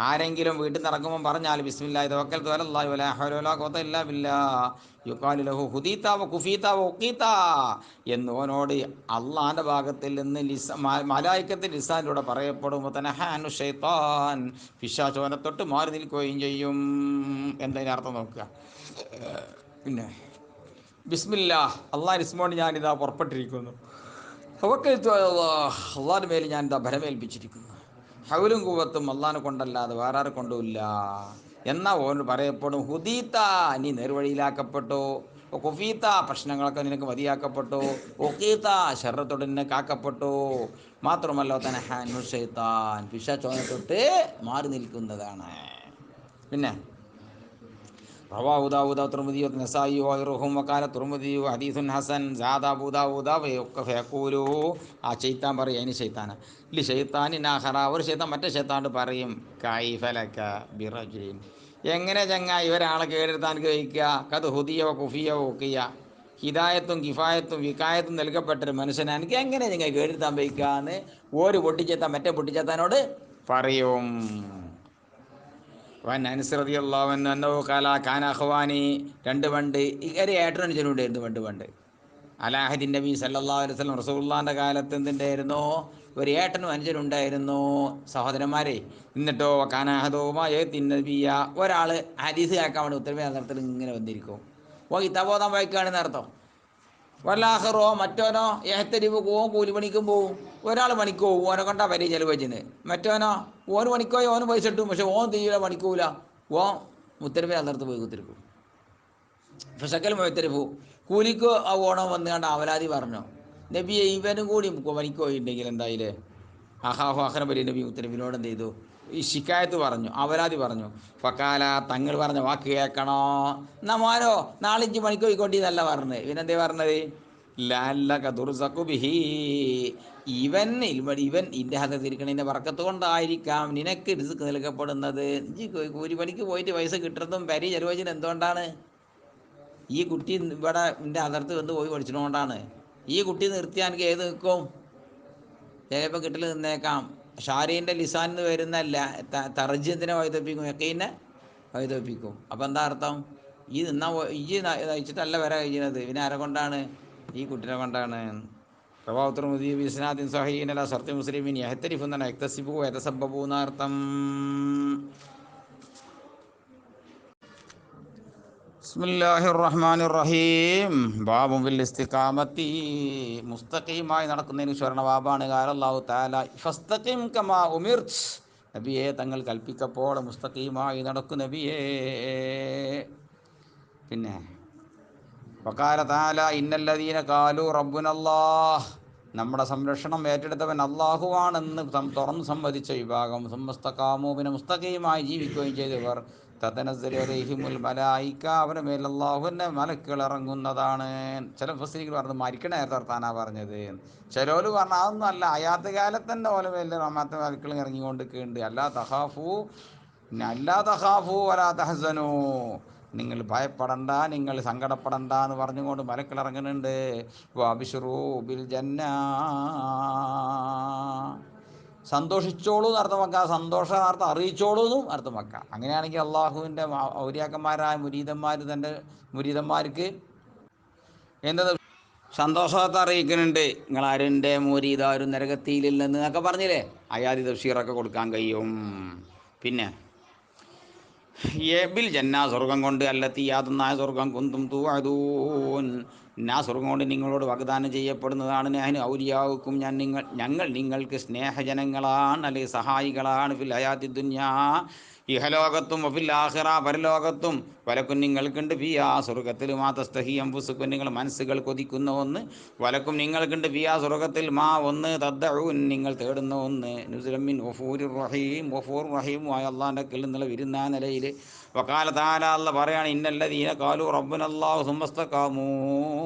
ആരെങ്കിലും വീട്ടിൽ നിന്ന് ഇറങ്ങുമ്പോൾ പറഞ്ഞാൽ ബിസ്മില്ലാഹി തവക്കൽതു അലല്ലാഹി വലാ ഹൗല വലാ ഖുവത ഇല്ലാ ബില്ലാഹ് യുഖാലു ലഹു ഹുദീത വ കുഫീത വ ഉഖീത എന്ന് ഓനോട് അള്ളാഹിൻ്റെ ഭാഗത്തിൽ നിന്ന് മലായിക്കത്തിൻ്റെ ലിസാനിലൂടെ പറയപ്പെടും. തനഹാനു ശൈത്താൻ, പിശാച് ഓനെ തൊട്ട് മാറി നിൽക്കുകയും ചെയ്യും. എന്നതിൻ്റെ അർത്ഥം നോക്കുക. പിന്നെ ബിസ്മില്ലാഹ്, അള്ളാഹ് ഇസ്മോണ്ട് ഞാനിതാ പുറപ്പെട്ടിരിക്കുന്നു. തവക്കൽതു അലല്ലാഹ്, അള്ളാഹിൻ്റെ മേൽ ഞാനിതാ ഭരമേൽപ്പിച്ചിരിക്കുന്നു. ഹൗലും കൂവത്തും അള്ളാഹിനെ കൊണ്ടല്ലാതെ വേറെ ആരെ കൊണ്ടുമില്ല. എന്നാൽ ഓൻ പറയപ്പെടും, ഹുദീത്ത, നീ നേർവഴിയിലാക്കപ്പെട്ടു, കുഫീത്ത, പ്രശ്നങ്ങളൊക്കെ നിനക്ക് മതിയാക്കപ്പെട്ടു, ഒക്കീത്ത, ശർറത്തോട് നിന്നെ കാക്കപ്പെട്ടു. മാത്രമല്ല തനഹാനു ശൈത്താൻ, പിശാചോനെ തൊട്ട് മാറി നിൽക്കുന്നതാണ്. പിന്നെ റവാഹു ദാവൂദ തിർമിദി നസായി വഗൈറുഹും വഖാല തിർമിദി ഹദീസുൻ ഹസൻ. സാദ അബൂ ദാവൂദ ഫയഖൂലു, ആ ശൈത്താൻ പറയും, അതിന് ശൈത്താന ലി ശൈത്താനിൻ ആഖറ, ഒരു ശൈത്താൻ മറ്റേ ശൈത്താനോട് പറയും, കൈഫ ലക ബിറജുലിൻ, എങ്ങനെ ചങ്ങായി ഒരാളെ കേടെടുത്താൻ കഴിക്കുക, കത് ഹുദിയ വ കുഫിയ വ ഉഖിയ, ഹിദായത്തും കിഫായത്തും വികായത്തും നൽകപ്പെട്ടൊരു മനുഷ്യനെ എനിക്ക് എങ്ങനെ നിങ്ങൾ കേടെടുത്താൻ വയ്ക്കാന്ന് ഒരു പൊട്ടിച്ചെത്താൻ മറ്റേ പൊട്ടിച്ചെത്താനോട് പറയും. അനസ് റളിയല്ലാഹു അൻഹു ഖാല കാന അഖ്വാനി, രണ്ട് പണ്ട് ഒരു ഏട്ടനനുജനുണ്ടായിരുന്നു. പണ്ട് അലാഹദിൻ നബി സല്ലല്ലാഹു അലൈഹി വസല്ലം റസൂലുള്ളാഹിൻ്റെ കാലത്ത് എന്തുണ്ടായിരുന്നു? ഒരു ഏട്ടനും അനുജനുണ്ടായിരുന്നു, സഹോദരന്മാരെ. എന്നിട്ടോ കാനാഹദോമായ തിന്നബിയ, ഒരാൾ ഹദീസ് കേൾക്കാൻ വേണ്ടി ഉത്തരമേ നടത്തിൽ ഇങ്ങനെ വന്നിരിക്കും. ഓ ഇത്തബോധം വായിക്കുകയാണെന്ന് അർത്ഥം. വല്ലാഹറോ മറ്റോനോ ഏഹത്തരിവ് പോവും, കൂലിപ്പണിക്കും പോവും. ഒരാൾ പണിക്ക് പോവും, ഓനെ കൊണ്ടാ വരി ചെലവച്ചിന്. മറ്റോനോ ഓന് പണിക്കോയി ഓന് പൈസ ഇട്ടും, പക്ഷെ ഓൻ തീരെ പണിക്കൂല. ഓൻ മുത്തരമേ അന്നേരത്ത് പോയി കുത്തിരിക്കും. ഫസക്കൽ മുഴത്തരിഫു, കൂലിക്ക് ആ ഓണം വന്നു കണ്ട് അവലാതി പറഞ്ഞു. നബിയെ ഇവനും കൂടി പണിക്ക് പോയിട്ടുണ്ടെങ്കിൽ എന്തായില്ലേ? അഹാഹു അഹ്റബലി നബി മുത്തരബിനോട് എന്ത് ചെയ്തു? ഈ ശിക്കായത്ത് പറഞ്ഞു, അവലാതി പറഞ്ഞു. ഫക്കാല, തങ്ങൾ പറഞ്ഞ വാക്ക് കേൾക്കണോ? നമാനോ നാളെ ഇഞ്ചി പണിക്ക് പോയിക്കൊണ്ടിന്നല്ല പറഞ്ഞത്. ഇവനെന്തേ പറഞ്ഞത്? ലാലക ദുർസഖു ബിഹി, ഇവൻ ഇന്റെ ഹദത്തിരിക്കണതിൻ്റെ ബർക്കത്ത് കൊണ്ടായിരിക്കാം നിനക്ക് റിസ്ക് നൽകപ്പെടുന്നത്. ഇഞ്ചി കൂലിപ്പണിക്ക് പോയിട്ട് പൈസ കിട്ടുന്നതും പരി ചെലവചന എന്തുകൊണ്ടാണ്? ഈ കുട്ടി ഇവിടെ എൻ്റെ അതിർത്ത് വന്ന് പോയി പഠിച്ചതുകൊണ്ടാണ്. ഈ കുട്ടി നിർത്തിയാൽ എനിക്ക് ഏത് നിൽക്കും? ചിലപ്പോൾ കിട്ടൽ നിന്നേക്കാം. ഷാരീൻ്റെ ലിസാനിന്ന് വരുന്നല്ല, തർജ്ജത്തിനെ വൈദപ്പിക്കും, യക്കീനെ വൈദപ്പിക്കും. അപ്പം എന്താ അർത്ഥം? ഈ നയിച്ചിട്ടല്ല വരെ കഴിയുന്നത്. പിന്നെ ആരെ കൊണ്ടാണ്? ഈ കുട്ടിനെ കൊണ്ടാണ്. പ്രഭാവത്തുർമുദി ബിസ്നാദിൻ സഹീനല സർത്തി മുസ്ലിമിൻ യഹ്തരിഫുന്ന യക്തസിബു യതസബ്ബബു എന്നർത്ഥം. ബിസ്മില്ലാഹിർ റഹ്മാനിർ റഹീം. ബാബും ഫിൽ ഇസ്തിഖാമത്തി, മുസ്തഖീമായി നടക്കുന്നതിന് സ്വർണ്ണ ബാബാണ്. ഖാലല്ലാഹു തആല ഫസ്തഖിം കമാ ഉമിർത്, നബിയെ തങ്ങൾ കൽപ്പിക്കപ്പോൾ മുസ്തഖീമായി നടക്കും നബിയേ. പിന്നെ വഖാല തആല ഇന്നല്ലദീന ഖാലു റബ്ബുനല്ലാഹ്, നമ്മുടെ സംരക്ഷണം ഏറ്റെടുത്തവൻ അള്ളാഹുവാണെന്ന് തുറന്ന് സമ്മതിച്ച വിഭാഗം. സുമ്മസ്തഖാമു, പിന്നെ മുസ്തഖീമായി ജീവിക്കുകയും ചെയ്തവർ. തതനസ്സലു അലൈഹിമുൽ മലായിക, അവരുടെ മേൽ അള്ളാഹുവിൻ്റെ മലക്കുകൾ ഇറങ്ങുന്നതാണ്. ചില മുഫസ്സിരീങ്ങൾ പറഞ്ഞത് മരിക്കണ നേരത്തെ വർത്താനാ പറഞ്ഞത്. ചിലവർ പറഞ്ഞാൽ അതൊന്നും അല്ല, അയാത്ത കാലത്ത് തന്നെ ഓല മേൽ റഹ്മത്ത് മലക്കുകൾ ഇറങ്ങിക്കൊണ്ടിരിക്കുന്നുണ്ട്. അല്ലാ തഖാഫു വലാ തഹ്സനു, നിങ്ങൾ ഭയപ്പെടണ്ട, നിങ്ങൾ സങ്കടപ്പെടണ്ട എന്ന് പറഞ്ഞുകൊണ്ട് മലക്കുകൾ ഇറങ്ങുന്നുണ്ട്. വബിശ്റൂ ബിൽ ജന്ന, സന്തോഷിച്ചോളൂ എന്ന് അർത്ഥമാക്കുക, സന്തോഷാർത്ഥം അറിയിച്ചോളൂ എന്നും അർത്ഥമാക്കുക. അങ്ങനെയാണെങ്കിൽ അള്ളാഹുവിൻ്റെ ഔലിയാക്കന്മാരായ മുരീദന്മാർ തൻ്റെ മുരീദന്മാർക്ക് എന്തത് സന്തോഷത്തെ അറിയിക്കുന്നുണ്ട്. നിങ്ങളാരും എൻ്റെ മുരീദാരും നരകത്തിയിലില്ലെന്ന് എന്നൊക്കെ പറഞ്ഞില്ലേ? അയാതി തഫ്സീറൊക്കെ കൊടുക്കാൻ കഴിയും. പിന്നെ ബിൽ ജന്ന, സ്വർഗം കൊണ്ട്, അല്ലത്തി യാതൊന്നായ സ്വർഗം, കുന്തും തൂഅദൂൻ, സ്വർഗം കൊണ്ട് നിങ്ങളോട് വാഗ്ദാനം ചെയ്യപ്പെടുന്നതാണ്. ഞാൻ ഔലിയാവുക്കും, ഞങ്ങൾ നിങ്ങൾക്ക് സ്നേഹജനങ്ങളാണ്, അല്ലെങ്കിൽ സഹായികളാണ്. ഫിൽ ഹയാത്തി ദുനിയാ, ഇഹലോകത്തും, വഫിൽ ആഖിറ, പരലോകത്തും. വലക്കും നിങ്ങൾക്കുണ്ട് ഫിയാ, സ്വർഗത്തിൽ, മാ തസ്തഹി അൻഫുസുക്കും, നിങ്ങൾ മനസ്സുകൾ കൊതിക്കുന്ന ഒന്ന്. വലക്കും നിങ്ങൾക്കുണ്ട് ഫിയാ, സ്വർഗത്തിൽ, മാ ഒന്ന്, തദ്ദഊൻ, നിങ്ങൾ തേടുന്ന ഒന്ന്. നുസുലൻ മിൻ ഗഫൂരിർ റഹീം, ഗഫൂർ റഹീമുമായ അള്ളാഹിൻ്റെ അടുക്കൽ നിന്നുള്ള വിരുന്നാ നിലയിൽ. വഖാല തആല, അല്ലാഹ് പറയാണ് ഇന്നല്ലദീന ഖാലു റബ്ബുനല്ലാഹു സുമ്മസ്തഖാമൂ,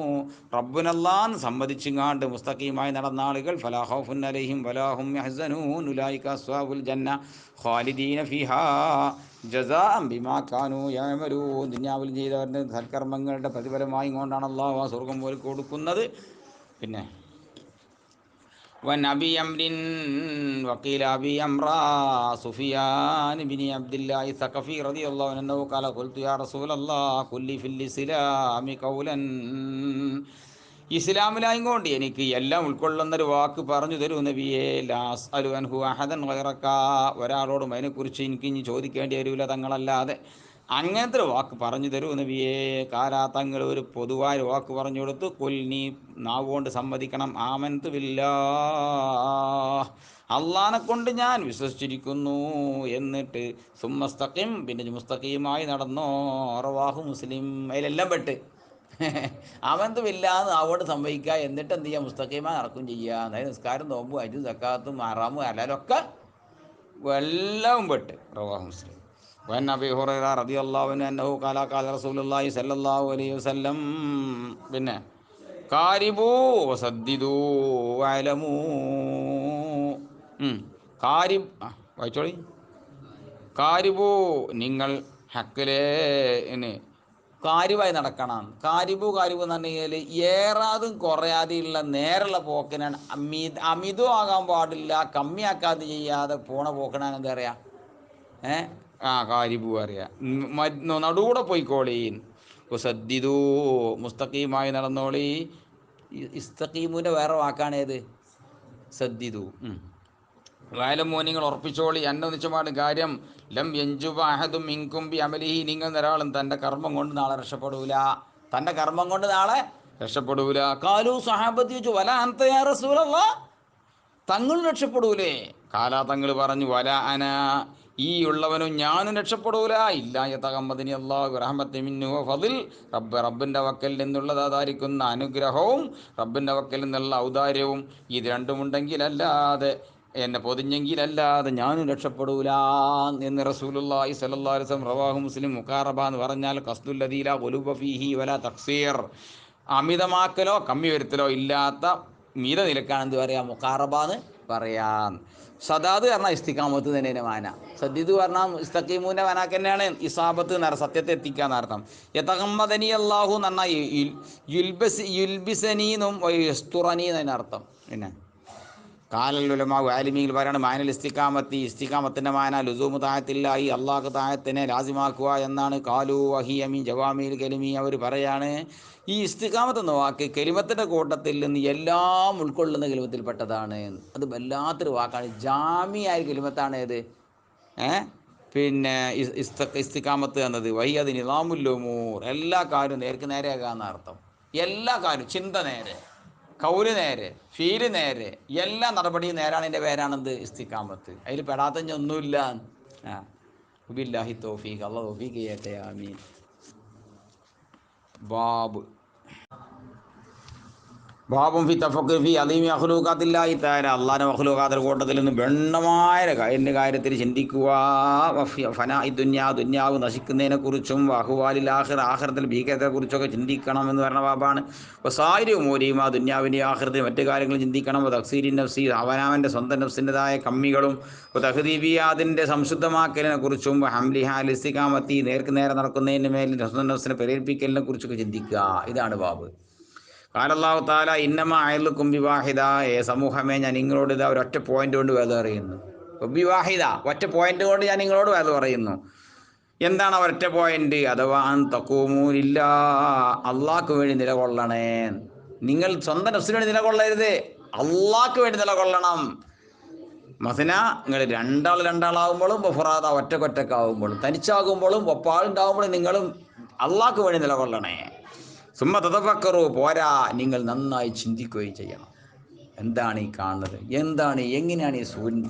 റബ്ബുനല്ലാഹ് സമ്മതിച്ചിങ്ങാണ്ട് മുസ്തഖീമായി നടന്ന ആളുകൾ, ഫലാ ഖൗഫുൻ അലൈഹിം വലാ ഹും യഹ്സനൂൻ ഉലൈക അസ്ഹാബുൽ ജന്ന ഖാലിദീന ഫീഹാ ജസാഅൻ ബിമാ കാനൂ യഅമലൂൻ. ദുനിയാവിൽ ചെയ്തവരുടെ സൽക്കർമ്മങ്ങളുടെ പ്രതിഫലമായി കൊണ്ടാണ് അള്ളാഹു ആ സ്വർഗം പോലെ കൊടുക്കുന്നത്. പിന്നെ വനബി അംരിൻ വക്കീല അബി അംറ സുഫിയാൻ ബിൻ അബ്ദുല്ലാഹി സഖഫി റളിയല്ലാഹു അൻഹു ഖാല ഖുൽതു യാ റസൂലല്ലാഹ് ഖുല്ലി ഫിൽ ഇസ്ലാമി ഖൗലൻ, ഇസ്ലാമിലായും കൊണ്ട് എനിക്ക് എല്ലാം ഉൾക്കൊള്ളുന്നൊരു വാക്ക് പറഞ്ഞു തരൂ നബിയേ. ലാ അസ്അലു അൻഹു അഹദൻ ഗൈറക, ഒരാളോടും അതിനെക്കുറിച്ച് എനിക്ക് ഇനി ചോദിക്കേണ്ടി വരില്ല തങ്ങളല്ലാതെ. അങ്ങനത്തെ ഒരു വാക്ക് പറഞ്ഞു തരൂ നബിയേ. കാലാ, തങ്ങൾ ഒരു പൊതുവായ വാക്ക് പറഞ്ഞു കൊടുത്തു. കുൽ, നീ നാവുകൊണ്ട് സമ്മതിക്കണം. ആമൻതു ബില്ലാഹ്, അള്ളാനെ കൊണ്ട് ഞാൻ വിശ്വസിച്ചിരിക്കുന്നു. എന്നിട്ട് സുമ്മസ്തഖിം, പിന്നെ മുസ്തഖീമായി നടന്നോ. റവാഹു മുസ്ലിം. അതിലെല്ലാം പെട്ട് ആമൻതു ബില്ലാഹ് നാവുകൊണ്ട് സമ്മതിക്കുക, എന്നിട്ട് എന്ത് ചെയ്യുക? മുസ്തഖീമായി നടക്കും ചെയ്യുക. അതായത് നിസ്കാരം, നോമ്പും, ഹജ്ജും, സക്കാത്തും, ഹറാമും ഹലാലൊക്കെ എല്ലാം പെട്ട്. റവാഹു മുസ്ലിം. വഅൻ അബീ ഹുറൈറ റളിയല്ലാഹു അൻഹു ഖാല ഖാല റസൂലുള്ളാഹി സ്വല്ലല്ലാഹു അലൈഹി വസല്ലം, പിന്നെ കാരിബൂ വസദ്ദിദൂ വഅലമൂ, കാരിബ് വായിച്ചോളി. കാരിബൂ, നിങ്ങൾ ഹക്കിലേന് കാരിബായി നടക്കണം. കാരിബു എന്ന് പറഞ്ഞു കഴിഞ്ഞാൽ ഏറാതും കുറയാതെയുള്ള നേരുള്ള പോക്കിനാണ്. അമിതവും ആകാൻ പാടില്ല, കമ്മിയാക്കാതെ ചെയ്യാതെ പോണ പോക്കിനാണ് എന്താ പറയുക? കാരിബു അറിയാം. നടുകൂടെ പോയിക്കോളീൻ. സദ്ദിദൂ, മുസ്തഖീമായി നടന്നോളി. ഇസ്തഖീമുവിൻ്റെ വേറെ വാക്കാണ് ഏത്? സദ്ദിദു. വയലമോ നിങ്ങൾ ഉറപ്പിച്ചോളി എന്നെ നിശ്ചയമാണ് കാര്യം ലം യഞ്ചുബ അഹദും മിൻകും ബി അമലിഹി, നിങ്ങൾ ഒരാളും തൻ്റെ കർമ്മം കൊണ്ട് നാളെ രക്ഷപ്പെടൂല. തൻ്റെ കർമ്മം കൊണ്ട് നാളെ രക്ഷപ്പെടൂല. കാലു സഹാബത്തി ചോദിച്ചു വല അൻത യാ റസൂലല്ലാഹ്, തങ്ങൾ രക്ഷപ്പെടൂലേ? കാലാ തങ്ങൾ പറഞ്ഞു വല അന, ഈ ഉള്ളവനും ഞാനും രക്ഷപ്പെടൂല. ഇല്ലായ തകമ്മദിനി അല്ലാഹു റഹ്മത്തി മിന്നു ഫദിൽ, റബ്ബിൻ്റെ വക്കൽ നിന്നുള്ളതായിരിക്കുന്ന അനുഗ്രഹവും റബ്ബിൻ്റെ വക്കൽ നിന്നുള്ള ഔദാര്യവും ഇത് രണ്ടുമുണ്ടെങ്കിലല്ലാതെ, എന്നെ പൊതിഞ്ഞെങ്കിലല്ലാതെ ഞാനും രക്ഷപ്പെടൂല എന്ന് റസൂലുള്ളാഹി സ്വല്ലല്ലാഹു അലൈഹി വസല്ലം. റവാഹു മുസ്ലിം. മുഖാറബ എന്ന് പറഞ്ഞാൽ ഖസ്ദുല്ലദീ ലാ ഖുലൂബ ഫീഹി വലാ തഖ്സീർ, അമിതമാക്കലോ കമ്മി വരുത്തലോ ഇല്ലാത്ത മീത നിലക്കാണ് എന്ത് പറയാം? മുഖാറബ എന്ന് പറയാം. സദാദ് പറഞ്ഞാൽ ഇസ്തിഖാമത്ത് തന്നെയാണ് മാന. സദ്ദിദ് പറഞ്ഞാൽ ഇസ്തഖീമുവിൻ്റെ മാനാക്ക് തന്നെയാണ് ഇസാബത്ത് എന്ന് പറഞ്ഞാൽ സത്യത്തെ എത്തിക്കുക എന്നർത്ഥം. യതഗമ്മദനി അല്ലാഹു എന്ന് പറഞ്ഞാൽ യുൽബിസനി എന്നും യസ്തുറനി എന്നതിനർത്ഥം. പിന്നെ കാലലുലമാ ആലിമീങ്ങൾ പറയാണ് മാനൽ ഇസ്തിഖാമത്തി, ഇസ്തിഖാമത്തിൻ്റെ മാന ലുസൂമു താഴത്തില്ലായി, അള്ളാഹ് താഴത്തിനെ ലാസിമാക്കുക എന്നാണ്. കാലു വഹിയമീൻ ജവാമീൽ കലിമി, അവർ പറയാണ് ഈ ഇസ്തിഖാമത്ത് എന്ന വാക്ക് കെലിമത്തിൻ്റെ കൂട്ടത്തിൽ നിന്ന് എല്ലാം ഉൾക്കൊള്ളുന്ന കെലിമത്തിൽപ്പെട്ടതാണ്. അത് വല്ലാത്തൊരു വാക്കാണ്. ജാമിയായ കെലിമത്താണ് ഏത്? പിന്നെ ഇസ്തിഖാമത്ത് എന്നത് വഹിയത് നിളാമുല്ലുമൂർ, എല്ലാ കാര്യവും നേർക്ക് നേരെയാകുക എന്നർത്ഥം. എല്ലാ കാര്യവും, ചിന്ത നേരെ, കൗല് നേരെ, ഫീല് നേരെ, എല്ലാ നടപടിയും നേരാണ്. എൻ്റെ പേരാണെന്ത്? ഇസ്തിഖാമത്ത്. അതിൽ പെടാത്ത ഒന്നുമില്ല. ബില്ലാഹി തൗഫീഖ്, അല്ലാഹു തൗഫീഖ് ചെയ്യട്ടെ, ആമീൻ. ബാബും ഫി തഫക്കുർ ഫി അദീമി മഖ്ലൂഖാത്തില്ലാഹി തആല, അല്ലാഹുവിൻ്റെ മഖ്ലൂഖാത്തിന്റെ കൂട്ടത്തിൽ നിന്ന് ഗണ്യമായ കാര്യത്തിൽ ചിന്തിക്കുക. ഫനാഇ ദുനിയ, ദുനിയാവ് നശിക്കുന്നതിനെക്കുറിച്ചും അഹ്വാലിൽ ആഖിറ, ആഖിറത്തിൽ ഭീകരതയെക്കുറിച്ചൊക്കെ ചിന്തിക്കണം എന്ന് പറഞ്ഞ ബാബാണ്. വസായിരി ഉമൂരിഹിം, ദുനിയാവിൻ്റെ ആഖിറത്തിൽ മറ്റു കാര്യങ്ങൾ ചിന്തിക്കണം. തഖ്സീരി നഫ്സി, അവനവൻ്റെ സ്വന്തം നഫ്സിൻ്റെതായ കമ്മികളും, തഹ്ദീബി അതിൻ്റെ സംശുദ്ധമാക്കലിനെ കുറിച്ചും, ഹംലിഹാ ഇസ്തിഖാമത്തി നേർക്ക് നേരെ നടക്കുന്നതിന് മേൽ സ്വന്തം നഫ്സിനെ പ്രേരിപ്പിക്കലിനെ കുറിച്ചൊക്കെ ചിന്തിക്കുക. ഇതാണ് ബാബ്. ഖാലല്ലാഹു തആല ഇന്നമാ അയലുക്കും ബിവാഹിദ, സമൂഹമേ ഞാൻ നിങ്ങളോട് ഇതാ ഒരൊറ്റ പോയിന്റ് കൊണ്ട് വേദ പറയുന്നു. ബിവാഹിദ, ഒറ്റ പോയിന്റ് കൊണ്ട് ഞാൻ നിങ്ങളോട് വേദ പറയുന്നു. എന്താണ് ഒരൊറ്റ പോയിന്റ്? അഥവാ തഖൂമൂലില്ല, അള്ളാഹ്ക്ക് വേണ്ടി നിലകൊള്ളണേ. നിങ്ങൾ സ്വന്തം നഫ്സിന് വേണ്ടി നിലകൊള്ളരുത്, അള്ളാഹ്ക്ക് വേണ്ടി നിലകൊള്ളണം. മസന, നിങ്ങൾ രണ്ടാളാവുമ്പോഴും ബഫറാദ ഒറ്റക്കൊറ്റക്കാവുമ്പോഴും തനിച്ചാകുമ്പോഴും ഒപ്പാളുണ്ടാകുമ്പോഴും നിങ്ങളും അള്ളാഹ്ക്ക് വേണ്ടി നിലകൊള്ളണേ. സുമ്മ തതഫക്കറു, പോരാ നിങ്ങൾ നന്നായി ചിന്തിക്കുകയും ചെയ്യണം. എന്താണ് ഈ കാണുന്നത്? എന്താണ്, എങ്ങനെയാണ് ഈ സൂര്യൻ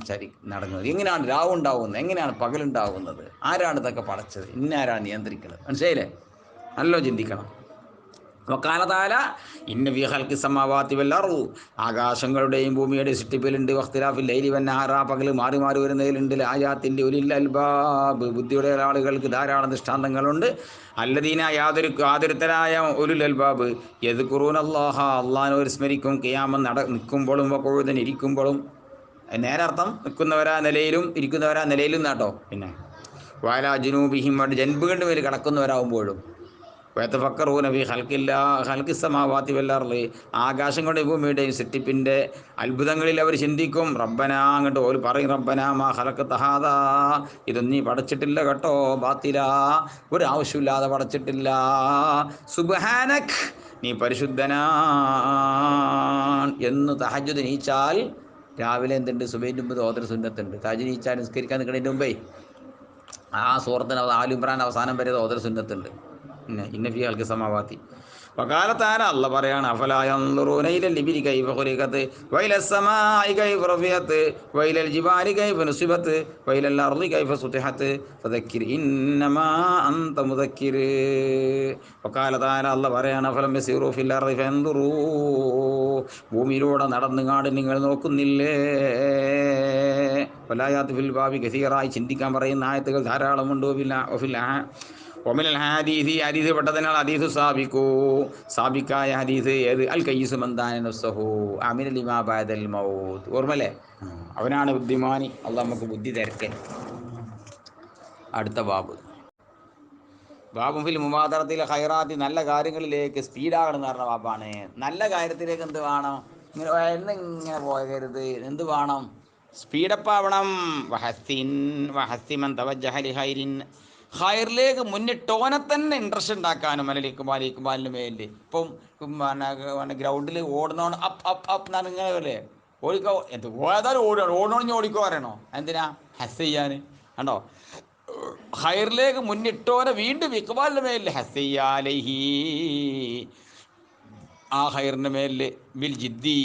നടക്കുന്നത്? എങ്ങനെയാണ് രാവുണ്ടാവുന്നത്? എങ്ങനെയാണ് പകലുണ്ടാവുന്നത്? ആരാണ് ഇതൊക്കെ പടച്ചത്? ഇന്നാരാണ് നിയന്ത്രിക്കുന്നത്? മനസ്സിലായില്ലേ? നല്ലോ ചിന്തിക്കണം. വക്കാലതാല ഇന്ന ഫീ ഖൽഖി സമാവാതി വൽ അർദ്, ആകാശങ്ങളുടെയും ഭൂമിയുടെ സൃഷ്ടിപ്പിലുണ്ട്. വഖ്തിലാഫിൽ ലൈലി വന്നഹാറ, പകൽ മാറി മാറി വരുന്നതിലുണ്ട്. ആയാത്തിൻ്റെ ഉലിൽ അൽബാബ്, ബുദ്ധിയുടെ ആളുകൾക്ക് ധാരാളം ദൃഷ്ടാന്തങ്ങളുണ്ട്. അല്ലദീന, യാതൊരുത്തരായ ഉലുൽ അൽബാബ് യദ്കുറൂനല്ലാഹ, അള്ളാഹിനെ സ്മരിക്കും. ഖിയാമൻ നിൽക്കുമ്പോഴും വഖുഊദൻ ഇരിക്കുമ്പോഴും. നേരർത്ഥം നിൽക്കുന്നവരാ നിലയിലും ഇരിക്കുന്നവരാ നിലയിലും നാട്ടോ. പിന്നെ വഅലാ ജുനൂബിഹിം, ജൻബുകളുടെ മേൽ കിടക്കുന്നവരാകുമ്പോഴും. വയതഫക്കറൂന ഫീ ഖൽഖി സമാവാതി വൽ അർളി, ആകാശങ്ങളുടെയും ഭൂമിയുടെയും സൃഷ്ടിപ്പിൻ്റെ അത്ഭുതങ്ങളിൽ അവർ ചിന്തിക്കും. റബ്ബന, അങ്ങോട്ട് ഓല് പറയും, റബ്ബന മാ ഖലഖത ഹാദാ, ഇതൊന്നും നീ പടച്ചിട്ടില്ല കേട്ടോ, ബാത്തില, ഒരു ആവശ്യമില്ലാതെ പടച്ചിട്ടില്ല. സുബ്ഹാനക്, നീ പരിശുദ്ധനാൻ എന്ന് തഹജ്ജുദ് നീച്ചാൽ രാവിലെ എന്തുണ്ട്? സുബഹിൻ്റെ മുമ്പ് ഓതൽ സുന്നത്തുണ്ട്. തഹജ്ജുദ് നീച്ചാൽ നിസ്കരിക്കാൻ നിൽക്കുന്നതിൻ്റെ മുമ്പേ ആ സൂറത്തിന് ആലു ഇമ്രാൻ അവസാനം വരെ ഓതൽ സുന്നത്തുണ്ട്. ഇന്ന ഫീ ഖൽഖി സമാവാതി. വകാലത്താന, അല്ല പറയാണ്, അഫലാ യൻളുറൂന ഇലൽ ഇബിലി കൈഫ ഖുലിഖത് വഇലസ് സമാഇ കൈഫ റഫിഅത് വഇലൽ ജിബാലി കൈഫ നുസിബത് വഇലൽ അർളി കൈഫ സുതിഹത് ഫദക്കിർ ഇന്നമാ അൻത മുദക്കിർ. വകാലത്താന, അല്ല പറയാണ്, അഫലം യസീറു ഫിൽ അർളി ഫയൻദുറൂ, ഭൂമിയിലൂടെ നടന്നുകാട് നിങ്ങൾ നോക്കുന്നില്ലേ? വലായാത്ത് ഫിൽ ബാബി കസീറായി, ചിന്തിക്കാൻ പറയുന്ന ആയത്തുകൾ ധാരാളമുണ്ട്. ഒമിനൽ ഹദീസ്, ഹദീസ് പെട്ടതിനാൽ ഹദീസ് സാബിക്കൂ, സാബിക്കായ ഹദീസ് ഏത്? അൽ കയ്യിസു മൻ ദാന നഫ്സഹു അമിന ലിമാ ബഅദൽ മൗത്ത്. ഓർമ്മല്ലേ? അവനാണ് ബുദ്ധിമാനി. അള്ളാഹ് നമുക്ക് ബുദ്ധി തരട്ടെ. അടുത്ത ബാബും ഫിൽ മുബാദറത്തിൽ ഖൈറാത്തി, നല്ല കാര്യങ്ങളിലേക്ക് സ്പീഡാകണം എന്ന് പറഞ്ഞ ബാബാണ്. നല്ല കാര്യത്തിലേക്ക് എന്ത് വേണം? ഇങ്ങനെ പോകരുത്. എന്ത് വേണം? സ്പീഡപ്പ് ആവണം. വഹസ്സിൻ തവജ്ജഹ ലിഖൈരിൻ, ഹയറിലേക്ക് മുന്നിട്ടോനെ തന്നെ ഇൻട്രസ്റ്റ് ഉണ്ടാക്കാനും ഇക്ബാലിന് മേലിൽ ഇപ്പം പിന്നെ ഗ്രൗണ്ടിൽ ഓടുന്നോണ്ട് അപ്പ് അപ്പ് അപ്പ് എന്നാണ് ഇങ്ങനെ അല്ലേ ഓടിക്കോ എന്ത് ഏതായാലും ഓടുകയാണ് ഓടണമെങ്കിൽ ഓടിക്കോ പറയണോ എന്തിനാ ഹസ് ചെയ്യാൻ കണ്ടോ ഹയറിലേക്ക് മുന്നിട്ടോനെ വീണ്ടും ഇക്ബാലിന്റെ മേലിൽ ഹസ് ചെയ്യാലഹി ആ ഹൈറിൻ്റെ മേലിൽ ബിൽ ജിദ്ദി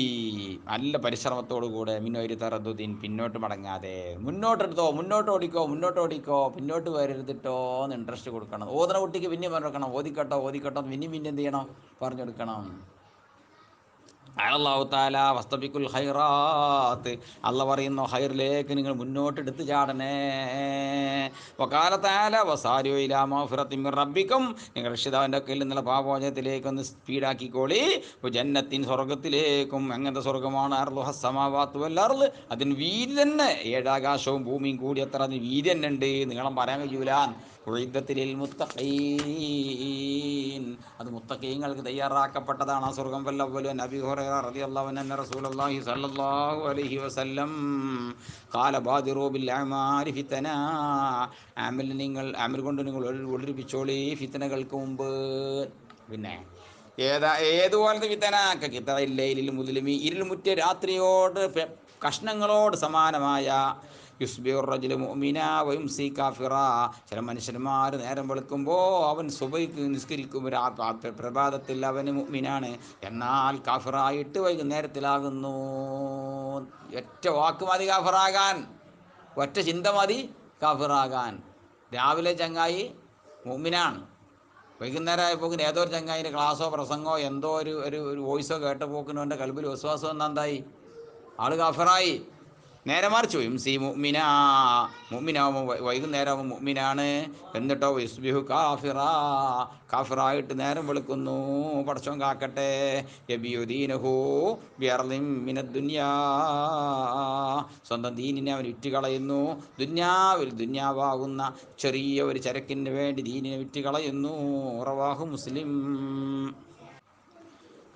നല്ല പരിശ്രമത്തോടു കൂടെ മിന്നൊരു തറദ്ദുദ്ദീൻ പിന്നോട്ട് മടങ്ങാതെ മുന്നോട്ടെടുത്തോ മുന്നോട്ട് ഓടിക്കോ പിന്നോട്ട് വരരുതിട്ടോ എന്ന് ഇൻട്രസ്റ്റ് കൊടുക്കണം. ഓതുന്ന കുട്ടിക്ക് പിന്നെയും പറഞ്ഞു കൊടുക്കണം ഓതിക്കട്ടോ പിന്നെയും എന്ത് ചെയ്യണം പറഞ്ഞു കൊടുക്കണം. അല്ലാഹു തആല വസ്തബിക്കുൽ ഖൈറാത്ത് അല്ല പറയുന്നു ഹൈറിലേക്ക് നിങ്ങൾ മുന്നോട്ട് എടുത്തു ചാടണേ. വഖാല തആല വസാരിഉ ഇലാ മഗ്ഫിറത്തിൻ മിർ റബ്ബിക്കും നിങ്ങൾ രക്ഷിതാവിൻ്റെ കയ്യിൽ നിന്നുള്ള പാപമോചനത്തിലേക്ക് ഒന്ന് സ്പീഡാക്കിക്കോളി. ജന്നത്തിൻ സ്വർഗത്തിലേക്കും. എങ്ങനത്തെ സ്വർഗമാണ്? അർളുഹസ് സമാവാത്തു വൽ അർള് അതിന് വീതി തന്നെ ഏഴാകാശവും ഭൂമിയും കൂടി എത്ര അതിന് വീതി തന്നെ ഉണ്ട്. നിങ്ങളും പറയാൻ കഴിയൂല. ഉഇദ്ദത്തിൽ മുത്തഖീൻ അത് മുത്തഖീങ്ങൾക്ക് തയ്യാറാക്കപ്പെട്ടതാണ് ആ സ്വർഗം. വല്ലവ്വലു നബി ഹുറൈറ റളിയല്ലാഹു അൻഹു റസൂലുള്ളാഹി സ്വല്ലല്ലാഹു അലൈഹി വസല്ലം ഖാല ബാദിറു ബിൽ അഅമാലി ഫിതന അമൽ കൊണ്ട് നിങ്ങൾ ഒളിപ്പിച്ചോളി ഫിത്തനകൾക്ക് മുമ്പ്. പിന്നെ ഏതുപോലത്തെ ഫിത്തന? കിതഇല്ലൈലിൽ മുദ്ലിമി ഇരുൾമുറ്റിയ രാത്രിയോട് കഷ്ണങ്ങളോട് സമാനമായ യുസ്ബിഹുർ റജുലു മുഅ്മിന വയുംസി കാഫിറ. ചില മനുഷ്യന്മാർ നേരം വെളുക്കുമ്പോൾ അവൻ സുബഹിക്ക് നിസ്കരിക്കും, പ്രഭാതത്തിൽ അവന് മുഅ്മിനാണ്, എന്നാൽ കാഫിറായിട്ട് വൈകുന്നേരത്തിലാകുന്നു. ഒറ്റ വാക്ക് മതി കാഫിറാകാൻ, ഒറ്റ ചിന്ത മതി കാഫിറാകാൻ. രാവിലെ ചങ്ങായി മുഅ്മിനാണ്, വൈകുന്നേരം ആയപ്പോക്കിന് ഏതോ ഒരു ചങ്ങായിൻ്റെ ക്ലാസ്സോ പ്രസംഗമോ എന്തോ ഒരു വോയിസോ കേട്ട പോക്കിനും എൻ്റെ കൽബിൽ വിശ്വാസം എന്തായി ആൾ കാഫിറായി. നേരെ മറിച്ചു മുഅ്മിനാവുമ്പോൾ വൈകുന്നേരം മുഅ്മിനാണ്, എന്നിട്ടോ യുസ്ബിഹു കാഫിറായിട്ട് നേരം വെളുക്കുന്നു. പടച്ചോൻ കാക്കട്ടെ. യബിയുദീനഹു ബിഅർളിൻ മിനദ് ദുനിയാ സ്വന്തം ദീനിനെ അവൻ വിറ്റുകളയുന്നു. ദുന്യാവാകുന്ന ചെറിയ ഒരു ചരക്കിന് വേണ്ടി ദീനിനെ വിറ്റുകളയുന്നു. റവാഹു മുസ്ലിം.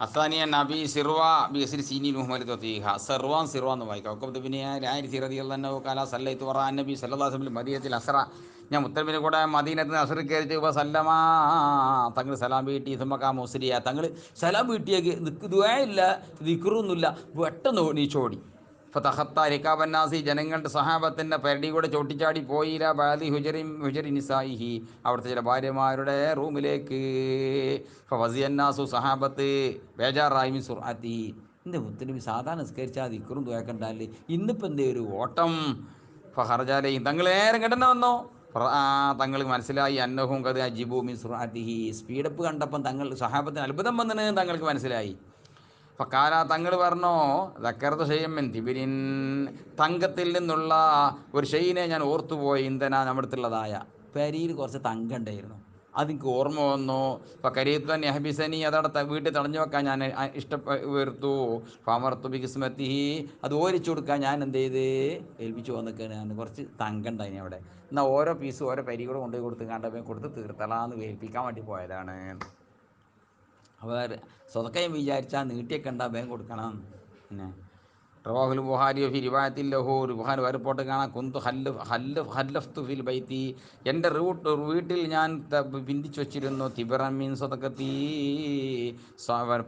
അസാനിയൻ നബി സിർവ ബിസിർ സീനി മുഹമ്മദ് തീഹ സിർവ എന്ന് വായിക്കാം. കല സല്ലൈത്തു വറ നബി സല്ലല്ലാഹു അലൈഹി വസല്ലം മദീനത്തിൽ അസ്റ. ഞാൻ മുത്തനബിനെ കൂടെ മദീനത്തിൽ അസ്ർ കയറിച്ച് സല്ലമാ തങ്ങൾ സലാം വീട്ടി. സുമക്കാ മുസ്ലിയ തങ്ങൾ സലാം വീട്ടിയേക്ക് ദുആഇല്ല ദിക്റൊന്നുമില്ല, പെട്ടെന്ന് നീച്ചോടി. ഫതഖത്ത റികാബന്നാസി ജനങ്ങളുടെ സഹാബത്തിൻ്റെ പെരടി കൂടെ ചോട്ടിച്ചാടി പോയില്ല. ബാദി ഹുജരി നിസായിഹി അവിടുത്തെ ചില ഭാര്യമാരുടെ റൂമിലേക്ക്. ഫവസിയന്നാസു സഹാബത്ത് ബേജാറായി മിൻ സുർഅത്തി. എൻ്റെ മുത്തനബി സാധാരണ നിസ്കരിച്ചാൽ ദിക്റും ദുആക്കണ്ടല്ലേ, ഇന്നിപ്പോൾ എന്തേ ഒരു ഓട്ടം. ഫഹർജാലയും തങ്ങൾ നേരെ കിടന്നു വന്നോ. തങ്ങൾ മനസ്സിലായി അന്നഹും കത് അജിബു മിൻ സുർഅത്തിഹി സ്പീഡപ്പ് കണ്ടപ്പം തങ്ങൾ സഹാബത്തിന് അത്ഭുതം വന്നെന്ന് തങ്ങൾക്ക് മനസ്സിലായി. ഫക്കാല തങ്ങൾ പറഞ്ഞോ ദക്കർത്ത് ഷെയ്യമ്മൻ തിബിരിൻ തങ്കത്തിൽ നിന്നുള്ള ഒരു ഷെയ്യിനെ ഞാൻ ഓർത്തുപോയി. ഇന്ധന നമ്മുടെ അടുത്തുള്ളതായ പെരിയിൽ കുറച്ച് തങ്കം ഉണ്ടായിരുന്നു, അതെനിക്ക് ഓർമ്മ വന്നു. അപ്പോൾ കരീത്ത് നെഹബിസനി അതവിടെ വീട്ടിൽ തടഞ്ഞു വെക്കാൻ ഞാൻ വെറുത്തു. ഫാമർത്തു ബിസ്മത്തിഹി അത് ഓരിച്ചു കൊടുക്കാൻ ഞാൻ എന്ത് ചെയ്ത് ഏൽപ്പിച്ചു വന്നിക്കാണ്. ഞാൻ കുറച്ച് തങ്കം ഉണ്ടായിന് അവിടെ, എന്നാൽ ഓരോ പീസ് ഓരോ പരി കൂടെ കൊണ്ടുപോയി കൊടുത്ത് കണ്ടപ്പോൾ കൊടുത്ത് തീർത്തലാന്ന് ഏൽപ്പിക്കാൻ വേണ്ടി പോയതാണ്. അവർ സ്വതക്കയും വിചാരിച്ചാൽ നീട്ടിയൊക്കെ ഉണ്ടാ വേഗം കൊടുക്കണം. പിന്നെ റവാഹുൽ ബുഖാരി ഫി റിവായത്തിൽ ലഹു ബുഖാരി വരപ്പോട്ട് കാണാം. കുന്തു ഹല്ലഫ്തു ഫിൽ ബൈത്തി എൻ്റെ വീട്ടിൽ ഞാൻ ബിന്ദിച്ചു വച്ചിരുന്നു. തിബറമീൻ സ്വതക്കത്തി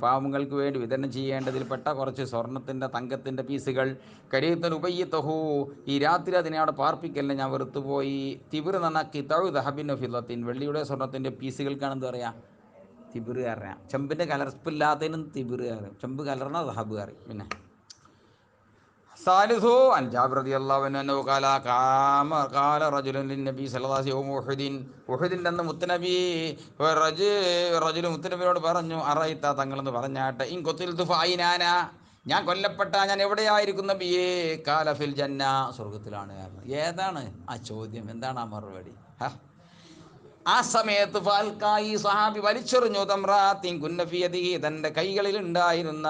പാവങ്ങൾക്ക് വേണ്ടി വിതരണം ചെയ്യേണ്ടതിൽപ്പെട്ട കുറച്ച് സ്വർണത്തിൻ്റെ തങ്കത്തിൻ്റെ പീസുകൾ. കരീത്തൻ ഉപയ്യത്തഹു ഈ രാത്രി അതിനെ അവിടെ പാർപ്പിക്കലിനെ ഞാൻ വെറുത്തുപോയി. തിബിർ എന്ന് പറഞ്ഞാൽ കിതഉ ദഹബിൻ ഫില്ലത്തിൻ വെള്ളിയുടെ സ്വർണത്തിൻ്റെ പീസുകൾക്കാണ് എന്താ പറയുക തിബിർ അറിയാം. ചെമ്പിൻ്റെ കലർപ്പില്ലാത്തതിനും തിബിർ അറിയാം, ചെമ്പ് കലർന്ന ദഹബ് അറിയും. പിന്നെ സാലിസു അൻ ജാബിർ റളിയല്ലാഹു അൻഹു ഖാല റജുലുൻ ലിന്നബി സല്ലല്ലാഹു അലൈഹി വസല്ലം ഉഹുദിൻ്റെ അന്ന് മുത്തനബി മുത്തനബിയോട് പറഞ്ഞു അറൈത്ത തങ്ങളെന്ന് പറഞ്ഞാട്ടെ ഇൻ ഖുതിൽതു ഫഅയിനാന ഞാൻ കൊല്ലപ്പെട്ട ഞാൻ എവിടെയായിരിക്കും നബിയേ? ഖാല ഫിൽ ജന്ന സ്വർഗ്ഗത്തിലാണ്. ഏതാണ് ആ ചോദ്യം, എന്താണ് ആ മറുപടി? ആ സമയത്ത് ഫാൽക്കായി സഹാബി വലിച്ചെറിഞ്ഞു തമ്രാത്തിൻ കുന്നഫിയതി തൻ്റെ കൈകളിൽ ഉണ്ടായിരുന്ന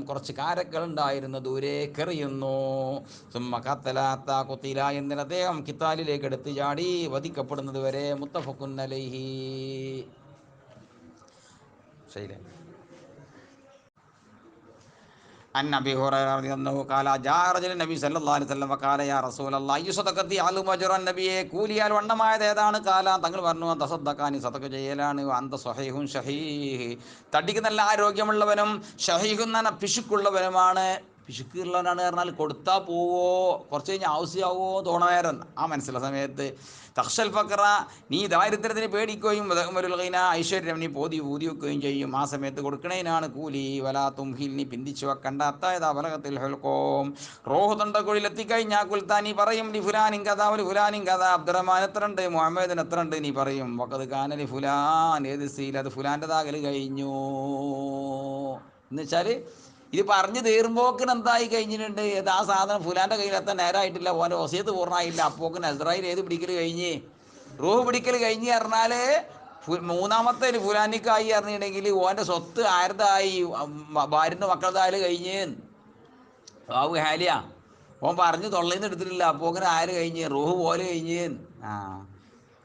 കുറച്ച് കാരക്കൾ ഉണ്ടായിരുന്ന ദൂരേക്ക് എറിയുന്നു. സുമ്മ ഖത്തലാത്ത കുത്തില എന്നതിന് അദ്ദേഹം കിത്താലിലേക്ക് എടുത്ത് ചാടി വധിക്കപ്പെടുന്നത് വരെ. മുത്തഫഖുൻ അലൈഹി. ശരി. അൻ അബീ ഹുറൈറ റളിയല്ലാഹു ഖാല ജാ റജുലുൻ നബി സല്ലല്ലാഹു അലൈഹി വസല്ലം ഖാല യാ റസൂലല്ലാഹി അയ്യു സദഖത്തി അലു അജ്റൻ നബിയെ കൂലിയാൽ വണ്ണമായത് ഏതാണ് കാല തങ്ങൾ പറഞ്ഞു തസദ്ദഖാനി സദഖ ചെയ്യലാണ് അന്ത സ്വഹീഹുൻ ഷഹീഹ് തടിക്ക് നല്ല ആരോഗ്യമുള്ളവനും ഷഹീഹുൻ എന്ന പിശുക്കുള്ളവനുമാണ്. പിശുക്കുള്ളവനാണ് പറഞ്ഞാൽ കൊടുത്താൽ പോവോ കുറച്ച് കഴിഞ്ഞ് ആവശ്യമാവോ തോണനേരം ആ മനസ്സിലുള്ള സമയത്ത് തക്ഷൽ ഫക്ര നീ ദാരിദ്ര്യത്തിന് പേടിക്കുകയും ഐശ്വര്യം നീ ഊതി വെക്കുകയും ചെയ്യും. ആ സമയത്ത് കൊടുക്കണേനാണ് കൂലി. വലാ തുംഹിൽ നീ പിന്തിച്ചു വെക്കണ്ട അത്തായതാ വലകത്തിൽ ഹെൽക്കോം റോഹ് തൊണ്ടക്കുഴിയിൽ എത്തിക്കഴിഞ്ഞാൽ കുൽത്താൻ നീ പറയും ലി ഫുലാനിൻ കഥ ഒരു ഫുലാനിൻ കഥ അബ്ദുറഹ്മാൻ എത്ര ഉണ്ട് മുഹമ്മദിന് എത്ര ഉണ്ട് നീ പറയും. വക്കത് കാനലി ഫുലാൻ ഏത് സീൽ അത് ഫുലാൻ്റെതാകൽ കഴിഞ്ഞു എന്ന് വെച്ചാൽ ഇത് പറഞ്ഞ് തീർമ്പോക്കിന് എന്തായി കഴിഞ്ഞിട്ടുണ്ട്. ഏത് ആ സാധനം ഫുലാൻ്റെ കയ്യിലെത്താൻ നേരമായിട്ടില്ല, ഓൻ്റെ വസിയത്ത് പൂർണ്ണമായില്ല. അപ്പോക്കിന് അസ്രായിൽ ഏത് പിടിക്കൽ കഴിഞ്ഞ് റൂഹ് പിടിക്കൽ കഴിഞ്ഞ് പറഞ്ഞാൽ മൂന്നാമത്തെ ഒരു ഫുലാനിക്കായി അറിഞ്ഞിട്ടുണ്ടെങ്കിൽ ഓൻ്റെ സ്വത്ത് ആരുതായി ഭാര്യൻ്റെ മക്കളതായാലും കഴിഞ്ഞ് ബാബു ഹാലിയ ഓൻ പറഞ്ഞ് തൊള്ളയിന്ന് എടുത്തിട്ടില്ല. അപ്പോക്കിന് ആര് കഴിഞ്ഞ് റൂഹ് പോലെ കഴിഞ്ഞ്. ആ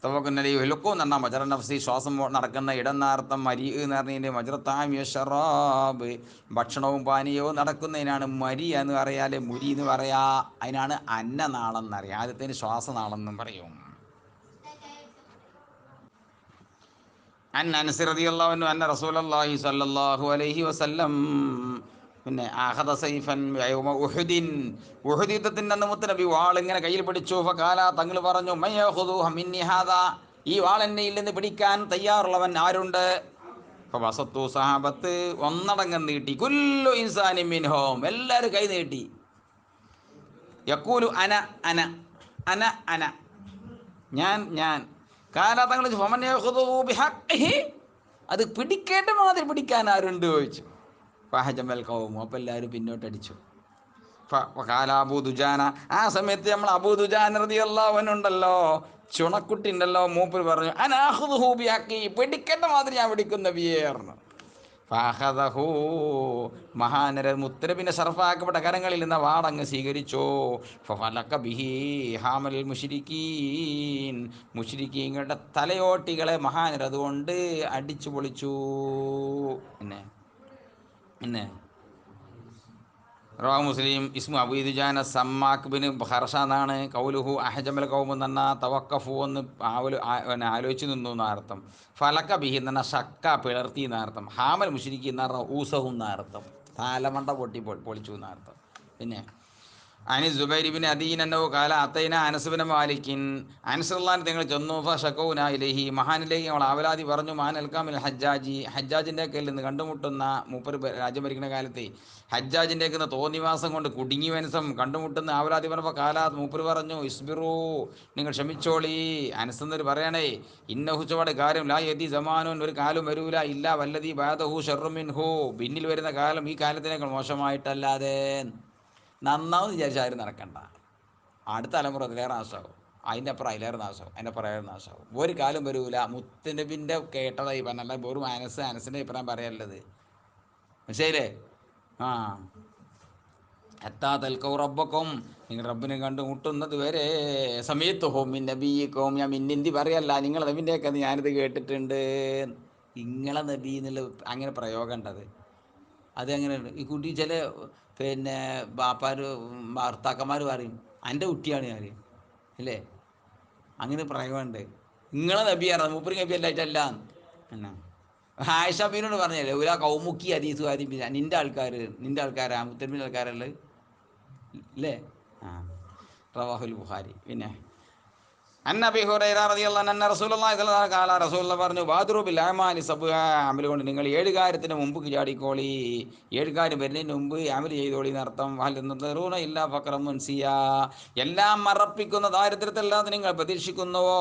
തവക്കുന്നതി വെലുക്കോ എന്ന് പറഞ്ഞാൽ മജറ നഫ്സി ശ്വാസം നടക്കുന്ന ഇടം എന്നർത്ഥം. മരി എന്ന് പറഞ്ഞതിൻ്റെ മജറത്താമിയ ഷറാബ് ഭക്ഷണവും പാനീയവും നടക്കുന്നതിനാണ് മരി എന്ന് പറയാൽ. മുരി എന്ന് പറയാ അതിനാണ് അന്നനാളം എന്നറിയാം. ആദ്യത്തിന് ശ്വാസനാളം എന്നും പറയും. അൻ അനസ് റളിയല്ലാഹു അൻഹു അന്ന റസൂലുള്ളാഹി സ്വല്ലല്ലാഹു അലൈഹി വസല്ലം പിന്നെ അഖദ സൈഫൻ യൗമ ഉഹുദിൻ ഉഹുദ് യുദ്ധത്തിൻ്റെ അന്ന് മുത്തനബി വാൾ ഇങ്ങനെ കയ്യിൽ പിടിച്ചു. ഫഖാല തങ്ങൾ പറഞ്ഞു മയ്യഖുദുഹു മിന്നി ഹാദാ ഈ വാൾ എന്നെ ഇല്ലെന്ന് പിടിക്കാൻ തയ്യാറുള്ളവൻ ആരുണ്ട്? വസത്തു സഹാബത്ത് ഒന്നടങ്കം നീട്ടി. കുല്ലു ഇൻസാനി മിൻഹും എല്ലാവരും കൈ നീട്ടി. യഖൂലു അന അന അന അന ഞാൻ കാല തങ്ങൾ അത് പിടിക്കേണ്ട മാതിരി പിടിക്കാൻ ആരുണ്ട് ചോദിച്ചു. ഫഹജമൽ ഖൗമു അപ്പോൾ എല്ലാവരും പിന്നോട്ടടിച്ചു. കാല അബൂ ദുജാന ആ സമയത്ത് നമ്മൾ അബൂ ദുജാന റളിയല്ലാഹു അൻഹു ഉണ്ടല്ലോ, ചുണക്കുട്ടി ഉണ്ടല്ലോ, മൂപ്പർ പറഞ്ഞു അനാഖുദുഹു ബിഹഖി പിടിക്കേണ്ട മാതിരി ഞാൻ പിടിക്കും നബിയേ പറഞ്ഞു. ഫഅഖദഹു മഹാനര മുത്തനബിൻ്റെ ഷറഫാക്കപ്പെട്ട കരങ്ങളിൽ നിന്ന് വാടങ്ങ് സ്വീകരിച്ചു. ഫഫലക ബിഹി ഹാമൽ മുശ്രിക്കീൻ മുശ്രിക്കീങ്ങളുടെ തലയോട്ടികളെ മഹാനർ അതുകൊണ്ട് അടിച്ചു പൊളിച്ചു. പിന്നെ റവാഹു മുസ്ലിം ഇസ്മു അബൂ ദുജാന സമ്മാക്ക് ബിൻ ഹർഷ എന്നാണ്. കൗലുഹു അഹജമൽ കൗമ് എന്ന് പറഞ്ഞാൽ തവക്കഫു എന്ന് ആലോചിച്ച് നിന്നു എന്നർത്ഥം. ഫലക്ക ബിഹി എന്ന് പറഞ്ഞാൽ ഷക്ക പിളർത്തി എന്നർത്ഥം. ഹാമൽ മുശ്രിക്കി എന്ന് പറഞ്ഞാൽ ഊസഹു എന്നർത്ഥം. താലമണ്ട പൊളിച്ചു എന്നർത്ഥം. പിന്നെ അനി സുബൈരിബിൻ അദീനോ കാല അത്തൈന അനസുബിന് മാലിക്കിൻ അനസുല്ലാൻ നിങ്ങൾ ചെന്നു. ഫഷക്കൗന ഇലഹി മഹാനിലേക്ക് നമ്മൾ ആവലാതി പറഞ്ഞു. മാൻ അൽക്കാമിൽ ഹജ്ജാജിൻ്റെ കയ്യിൽ നിന്ന് കണ്ടുമുട്ടുന്ന മൂപ്പർ രാജ്യം ഭരിക്കുന്ന കാലത്ത് ഹജ്ജാജിൻ്റെ നിന്ന് തോന്നിവാസം കൊണ്ട് കുടുങ്ങി വനസം കണ്ടുമുട്ടുന്ന ആവലാതി പറഞ്ഞപ്പോൾ കാലാത്ത് മൂപ്പർ പറഞ്ഞു ഇസ്ബിറു നിങ്ങൾ ക്ഷമിച്ചോളി. അനസ്ന്നൊരു പറയണേ ഇന്നഹുച്ചപാട് കാര്യം ലാ യതി സമാനോൻ ഒരു കാലം വരൂല ഇല്ല വല്ലതി ബാദഹു ഷർറുമിൻഹു പിന്നിൽ വരുന്ന കാലം ഈ കാലത്തിനേക്കാൾ മോശമായിട്ടല്ലാതെ. നന്നാവും വിചാരിച്ചാലും നടക്കണ്ട. അടുത്ത തലമുറ അതിലേറെ നാശമാകും, അതിൻ്റെ അപ്പുറം അതിലേറെ നാശമാകും, അതിൻ്റെ അപ്പുറം അതിലേറെ നാശമാകും. ഒരു കാലം വരൂല. മുത്തനബിൻ്റെ കേട്ടതായി പറഞ്ഞല്ല വെറും അനസിൻ്റെ അഭിപ്രായം പറയാനുള്ളത് മനസ്സിലായില്ലേ? ആ എത്താ തൽക്കൗ റബ്ബക്കും നിങ്ങൾ റബ്ബിനെ കണ്ടുമുട്ടുന്നത് വരെ സമയത്ത് ഹോമിൻ നബിക്കും ഞാൻ മിന്നിന്തി പറയല്ല നിങ്ങളെ നബിൻ്റെയൊക്കെ ഞാനിത് കേട്ടിട്ടുണ്ട്. നിങ്ങളെ നബി എന്നുള്ള അങ്ങനെ പ്രയോഗം ഉണ്ടത്. അതെങ്ങനെയുണ്ട് ഈ കുട്ടി ചില പിന്നെ ബാപ്പാർ ഭർത്താക്കന്മാർ പറയും എൻ്റെ കുട്ടിയാണ് ഞാൻ അല്ലേ, അങ്ങനെ പ്രയോഗമുണ്ട്. നിങ്ങളെ നബിയാണ് മൂപ്പര് നബി അല്ലായിട്ടല്ല എന്നാ ആയിഷ ബീനോട് പറഞ്ഞല്ലേ ഒരു കൗമുക്കി ഹദീസ് വാദിപ്പിച്ച നിൻ്റെ ആൾക്കാരാ മുത്തനബിൻ്റെ ആൾക്കാരല്ലേ അല്ലേ. ആ റവാഹുൽ ബുഖാരി. പിന്നെ അന്ന അബീ ഹുറൈറ റളിയല്ലാഹു അൻഹു റസൂലുള്ളാഹി സ്വല്ലല്ലാഹു അലൈഹി വസല്ലം പറഞ്ഞു ബാദുറു ബിൽ അമാലി സബ്അ അമൽ കൊണ്ട് നിങ്ങൾ 7 കാര്യത്തിന് മുമ്പ് ചാടിക്കോളി. 7 കാര്യം വരുന്നതിന് മുമ്പ് അമൽ ചെയ്തോളി എന്നർത്ഥം. വഹൽ ഇല്ലാ ഫഖറൻ മുൻസിയ എല്ലാം മറപ്പിക്കുന്ന ദാരിദ്ര്യത്തല്ലാതെ നിങ്ങൾ പ്രതീക്ഷിക്കുന്നുവോ?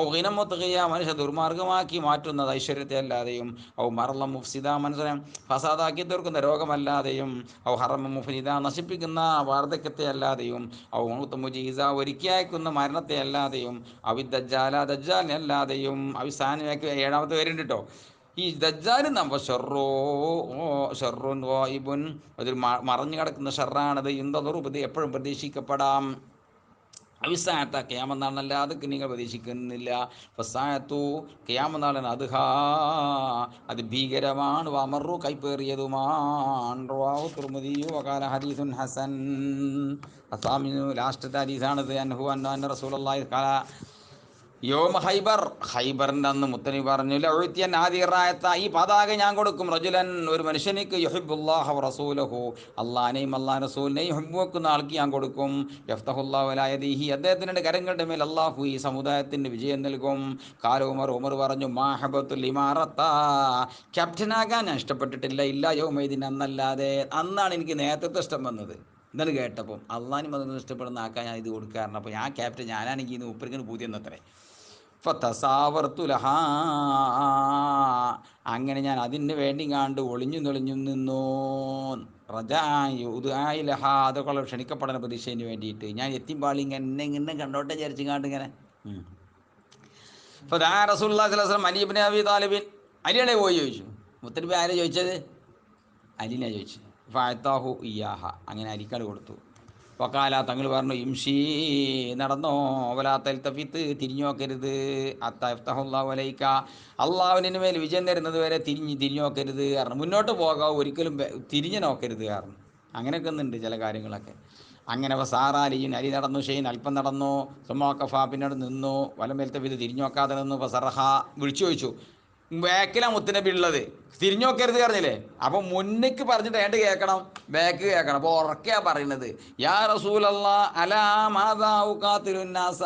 ഔ ഗിന മുത്ഗിയ മനുഷ്യ ദുർമാർഗമാക്കി മാറ്റുന്നത് ഐശ്വര്യത്തെ അല്ലാതെയും. ഔ മറല മുഫ്സിദ മനുഷ്യനെ ഫസാദാക്കി തീർക്കുന്ന രോഗമല്ലാതെയും. ഔ ഹറമ മുഫ്നിദ നശിപ്പിക്കുന്ന വാർദ്ധക്യത്തെ അല്ലാതെയും. ഔ മൗത മുജീസ ഒരുക്കി അയക്കുന്ന മരണത്തെ അല്ലാതെയും. അവി ദജ്ജാല ദജ്ജാലിനെ അല്ലാതെയും. അവിസാനമാക്കി 7ാമത്തെ പേരുണ്ട് കേട്ടോ. ഈ ദജ്ജാൽ നമ്മ ഷെറുൻ അതിൽ മറഞ്ഞു കിടക്കുന്ന ഷെറാണത്. ഇന്തൊറുപത് എപ്പോഴും പ്രതീക്ഷിക്കപ്പെടാം. അവിസായത്ത ഖിയാമനാളല്ലാതെ നിങ്ങൾ പ്രതീക്ഷിക്കുന്നില്ല. ഫസായത്തു ഖിയാമനാളൻ അദ്ഹാ, അത് ഭീകരമാണ്. വമറു കൈപ്പേറിയതുമാണ്. റവാഹു തുർമുദിയു വഖാല ഹദീസുൻ ഹസൻ. അസാമിനു ലാസ്റ്റത്തെ ഹദീസാണിത്. അൻഹു അന്ന റസൂലുള്ളാഹി ഖാല യോമ ഹൈബർ, ഹൈബറിൻ്റെ അന്ന് മുത്തനബി പറഞ്ഞു, ലഉത്തിയൻ ആദിറായത്ത, ഈ പതാക ഞാൻ കൊടുക്കും, റജുലൻ, ഒരു മനുഷ്യനിക്ക്, യുഹിബ്ബുല്ലാഹ വറസൂലഹു, അള്ളാനെയും അള്ളാഹ് റസൂലിനെയും ഹുബ്ബുവെക്കുന്ന ആൾക്ക് ഞാൻ കൊടുക്കും. യഫ്തഹുല്ലാഹു അലാ യദീഹി, അദ്ദേഹത്തിൻ്റെ കരങ്ങളുടെ മേൽ അള്ളാഹു ഈ സമുദായത്തിന് വിജയം നൽകും. കാല ഉമർ, ഉമർ പറഞ്ഞു, മാഹബത്തുൽ ഇമാറത്ത, ക്യാപ്റ്റനാകാൻ ഞാൻ ഇഷ്ടപ്പെട്ടിട്ടില്ല, ഇല്ല യൗമൈദിൻ, അന്നല്ലാതെ, അന്നാണ് എനിക്ക് നേതൃത്വം ഇഷ്ടം വന്നത്. ഇന്നലെ കേട്ടപ്പം അള്ളാഹിനും അതൊന്നും ഇഷ്ടപ്പെടുന്ന ആക്കാൻ ഞാൻ ഇത് കൊടുക്കാറുണ്ട്. അപ്പോൾ ഞാൻ ക്യാപ്റ്റൻ, ഞാനാണെങ്കിൽ ഇന്ന് ഉപ്പരിങ്ങനെ പൂതിയെന്നത്രേ. ഫതസാവർത്തുലഹാ, അങ്ങനെ ഞാൻ അതിന് വേണ്ടി കാണ്ട് ഒളിഞ്ഞു നെളിഞ്ഞു നിന്നു. റജായിലഹ, അതൊക്കെ ക്ഷണിക്കപ്പെടാൻ പ്രതീക്ഷയ്ക്ക് വേണ്ടിയിട്ട് ഞാൻ എത്തിമ്പാളി ഇങ്ങനെ ഇങ്ങനെ കണ്ടോട്ടെ വിചാരിച്ചു കാണ്ട് ഇങ്ങനെ. അപ്പോൾ റസൂലുള്ളാഹി സ്വല്ലല്ലാഹു അലൈഹി വസല്ലം അലി ഇബ്നു അബി താലിബിൻ, അലിയുടെ പോയി ചോദിച്ചു. മുത്തനബി ആരെ ചോദിച്ചത്? അലിനെ ചോദിച്ചു. ഫഅതാഹു ഇയാഹ, അങ്ങനെ അലിക്കാട് കൊടുത്തു. വക്കാല, തങ്ങൾ പറഞ്ഞു, ഇംഷി, നടന്നോ, വലാത്തൽത്തഫിത്ത്, തിരിഞ്ഞു നോക്കരുത്, അത്തഫ്തഹുല്ലാഹു അലൈക, അള്ളാഹുവിന് മേൽ വിജയം തരുന്നത് വരെ തിരിഞ്ഞു നോക്കരുത് കാരണം, മുന്നോട്ട് പോകാം, ഒരിക്കലും തിരിഞ്ഞു നോക്കരുത് കാരണം. അങ്ങനെയൊക്കെ ഒന്നുണ്ട് ചില കാര്യങ്ങളൊക്കെ. അങ്ങനെ സാറാലിയും, അലി നടന്നു, ഷെയ്ൻ അല്പം നടന്നു, സുമാക്കഫ, പിന്നീട് നിന്നു, വലമേൽത്തഫിത്ത്, തിരിഞ്ഞു നോക്കാതെ നിന്നു, ഫസറഹ, വിളിച്ചു ചോദിച്ചു, ബാക്കിലാണ് മുത്തുനബി ഉള്ളത്, തിരിഞ്ഞു നോക്കരുത് പറഞ്ഞില്ലേ, അപ്പം മുന്നിക്ക് പറഞ്ഞിട്ട് ഏണ്ട് കേൾക്കണം, ബാക്ക് കേൾക്കണം. അപ്പോൾ ഉറക്കെയാ പറയുന്നത്, യാ റസൂലല്ലാ അലാ മാദാ ഉഖാതിലുന്നാസ,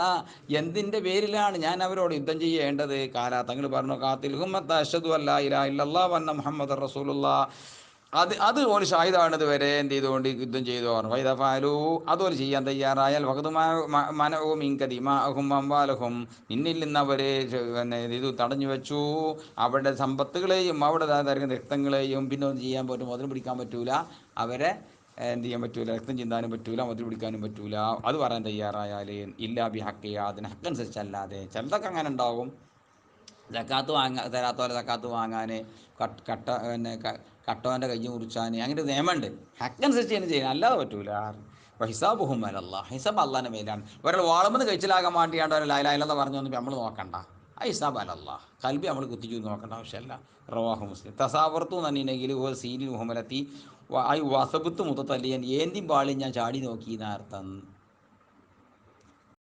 എന്തിൻ്റെ പേരിലാണ് ഞാൻ അവരോട് യുദ്ധം ചെയ്യേണ്ടത്? കാല, തങ്ങൾ പറഞ്ഞു, ഖാതിൽഹും ഹത്താ അശ്ഹദു അല്ലാ ഇലാഹ ഇല്ലല്ലാഹ് വഅന്ന മുഹമ്മദർ റസൂലുള്ളാഹ്, അത് ഓന് ഷാഹിദാണത് വരെ എന്ത് ചെയ്തുകൊണ്ട് യുദ്ധം ചെയ്തു പറഞ്ഞു. വൈദഫാലു, അതുപോലെ ചെയ്യാൻ തയ്യാറായാൽ, മനവും ഇൻകദിമാഹും അംവാലഹും, നിന്നിൽ നിന്ന് അവർ പിന്നെ ഇത് തടഞ്ഞു വെച്ചു, അവരുടെ സമ്പത്തുകളെയും അവരുടെ രക്തങ്ങളെയും. പിന്നെ ഒന്നും ചെയ്യാൻ പറ്റും, മുതൽ പിടിക്കാൻ പറ്റൂല, അവരെ എന്ത് ചെയ്യാൻ പറ്റൂല, രക്തം ചിന്താനും പറ്റൂല, മുതൽ പിടിക്കാനും പറ്റൂല. അത് പറയാൻ തയ്യാറായാൽ, ഇല്ലാ ബി ഹക്കിയ, അതിന് ഹക്കനുസരിച്ചല്ലാതെ. ചിലതൊക്കെ അങ്ങനെ ഉണ്ടാവും, സക്കാത്ത് തരാത്തവരെ സക്കാത്ത് വാങ്ങാൻ, പിന്നെ കട്ടവൻ്റെ കയ്യ് മുറിച്ചാൻ, അങ്ങനെ ഒരു നിയമമുണ്ട്. ഹക്കനുസരിച്ച് തന്നെ ചെയ്യണം, അല്ലാതെ പറ്റൂല. അപ്പോൾ ഹിസാബുഹും അലല്ലാഹ്, ഹിസാബ് അള്ളാഹിൻ്റെ മേലാണ്. ഒരാൾ വാളുമെന്ന് കഴിച്ചിലാകാൻ വേണ്ടിയാണ്ട് ഒരു ലായിലെന്ന് പറഞ്ഞു വന്നപ്പോൾ നമ്മൾ നോക്കണ്ട, ആ ഹിസാബ് അലല്ലാഹ്, കൽബി നമ്മൾ കുത്തിച്ചു നോക്കേണ്ട ആവശ്യമല്ല. റവാഹു മുസ്ലിം. തസാവർത്ത് നന്നിനെങ്കിൽ ഓ സീനി മുഹമ്മലത്തി ഐ വസബത്ത് മുത്തല്ലിയൻ, ഏന്തി പാളി ഞാൻ ചാടി നോക്കി എന്നർത്ഥം.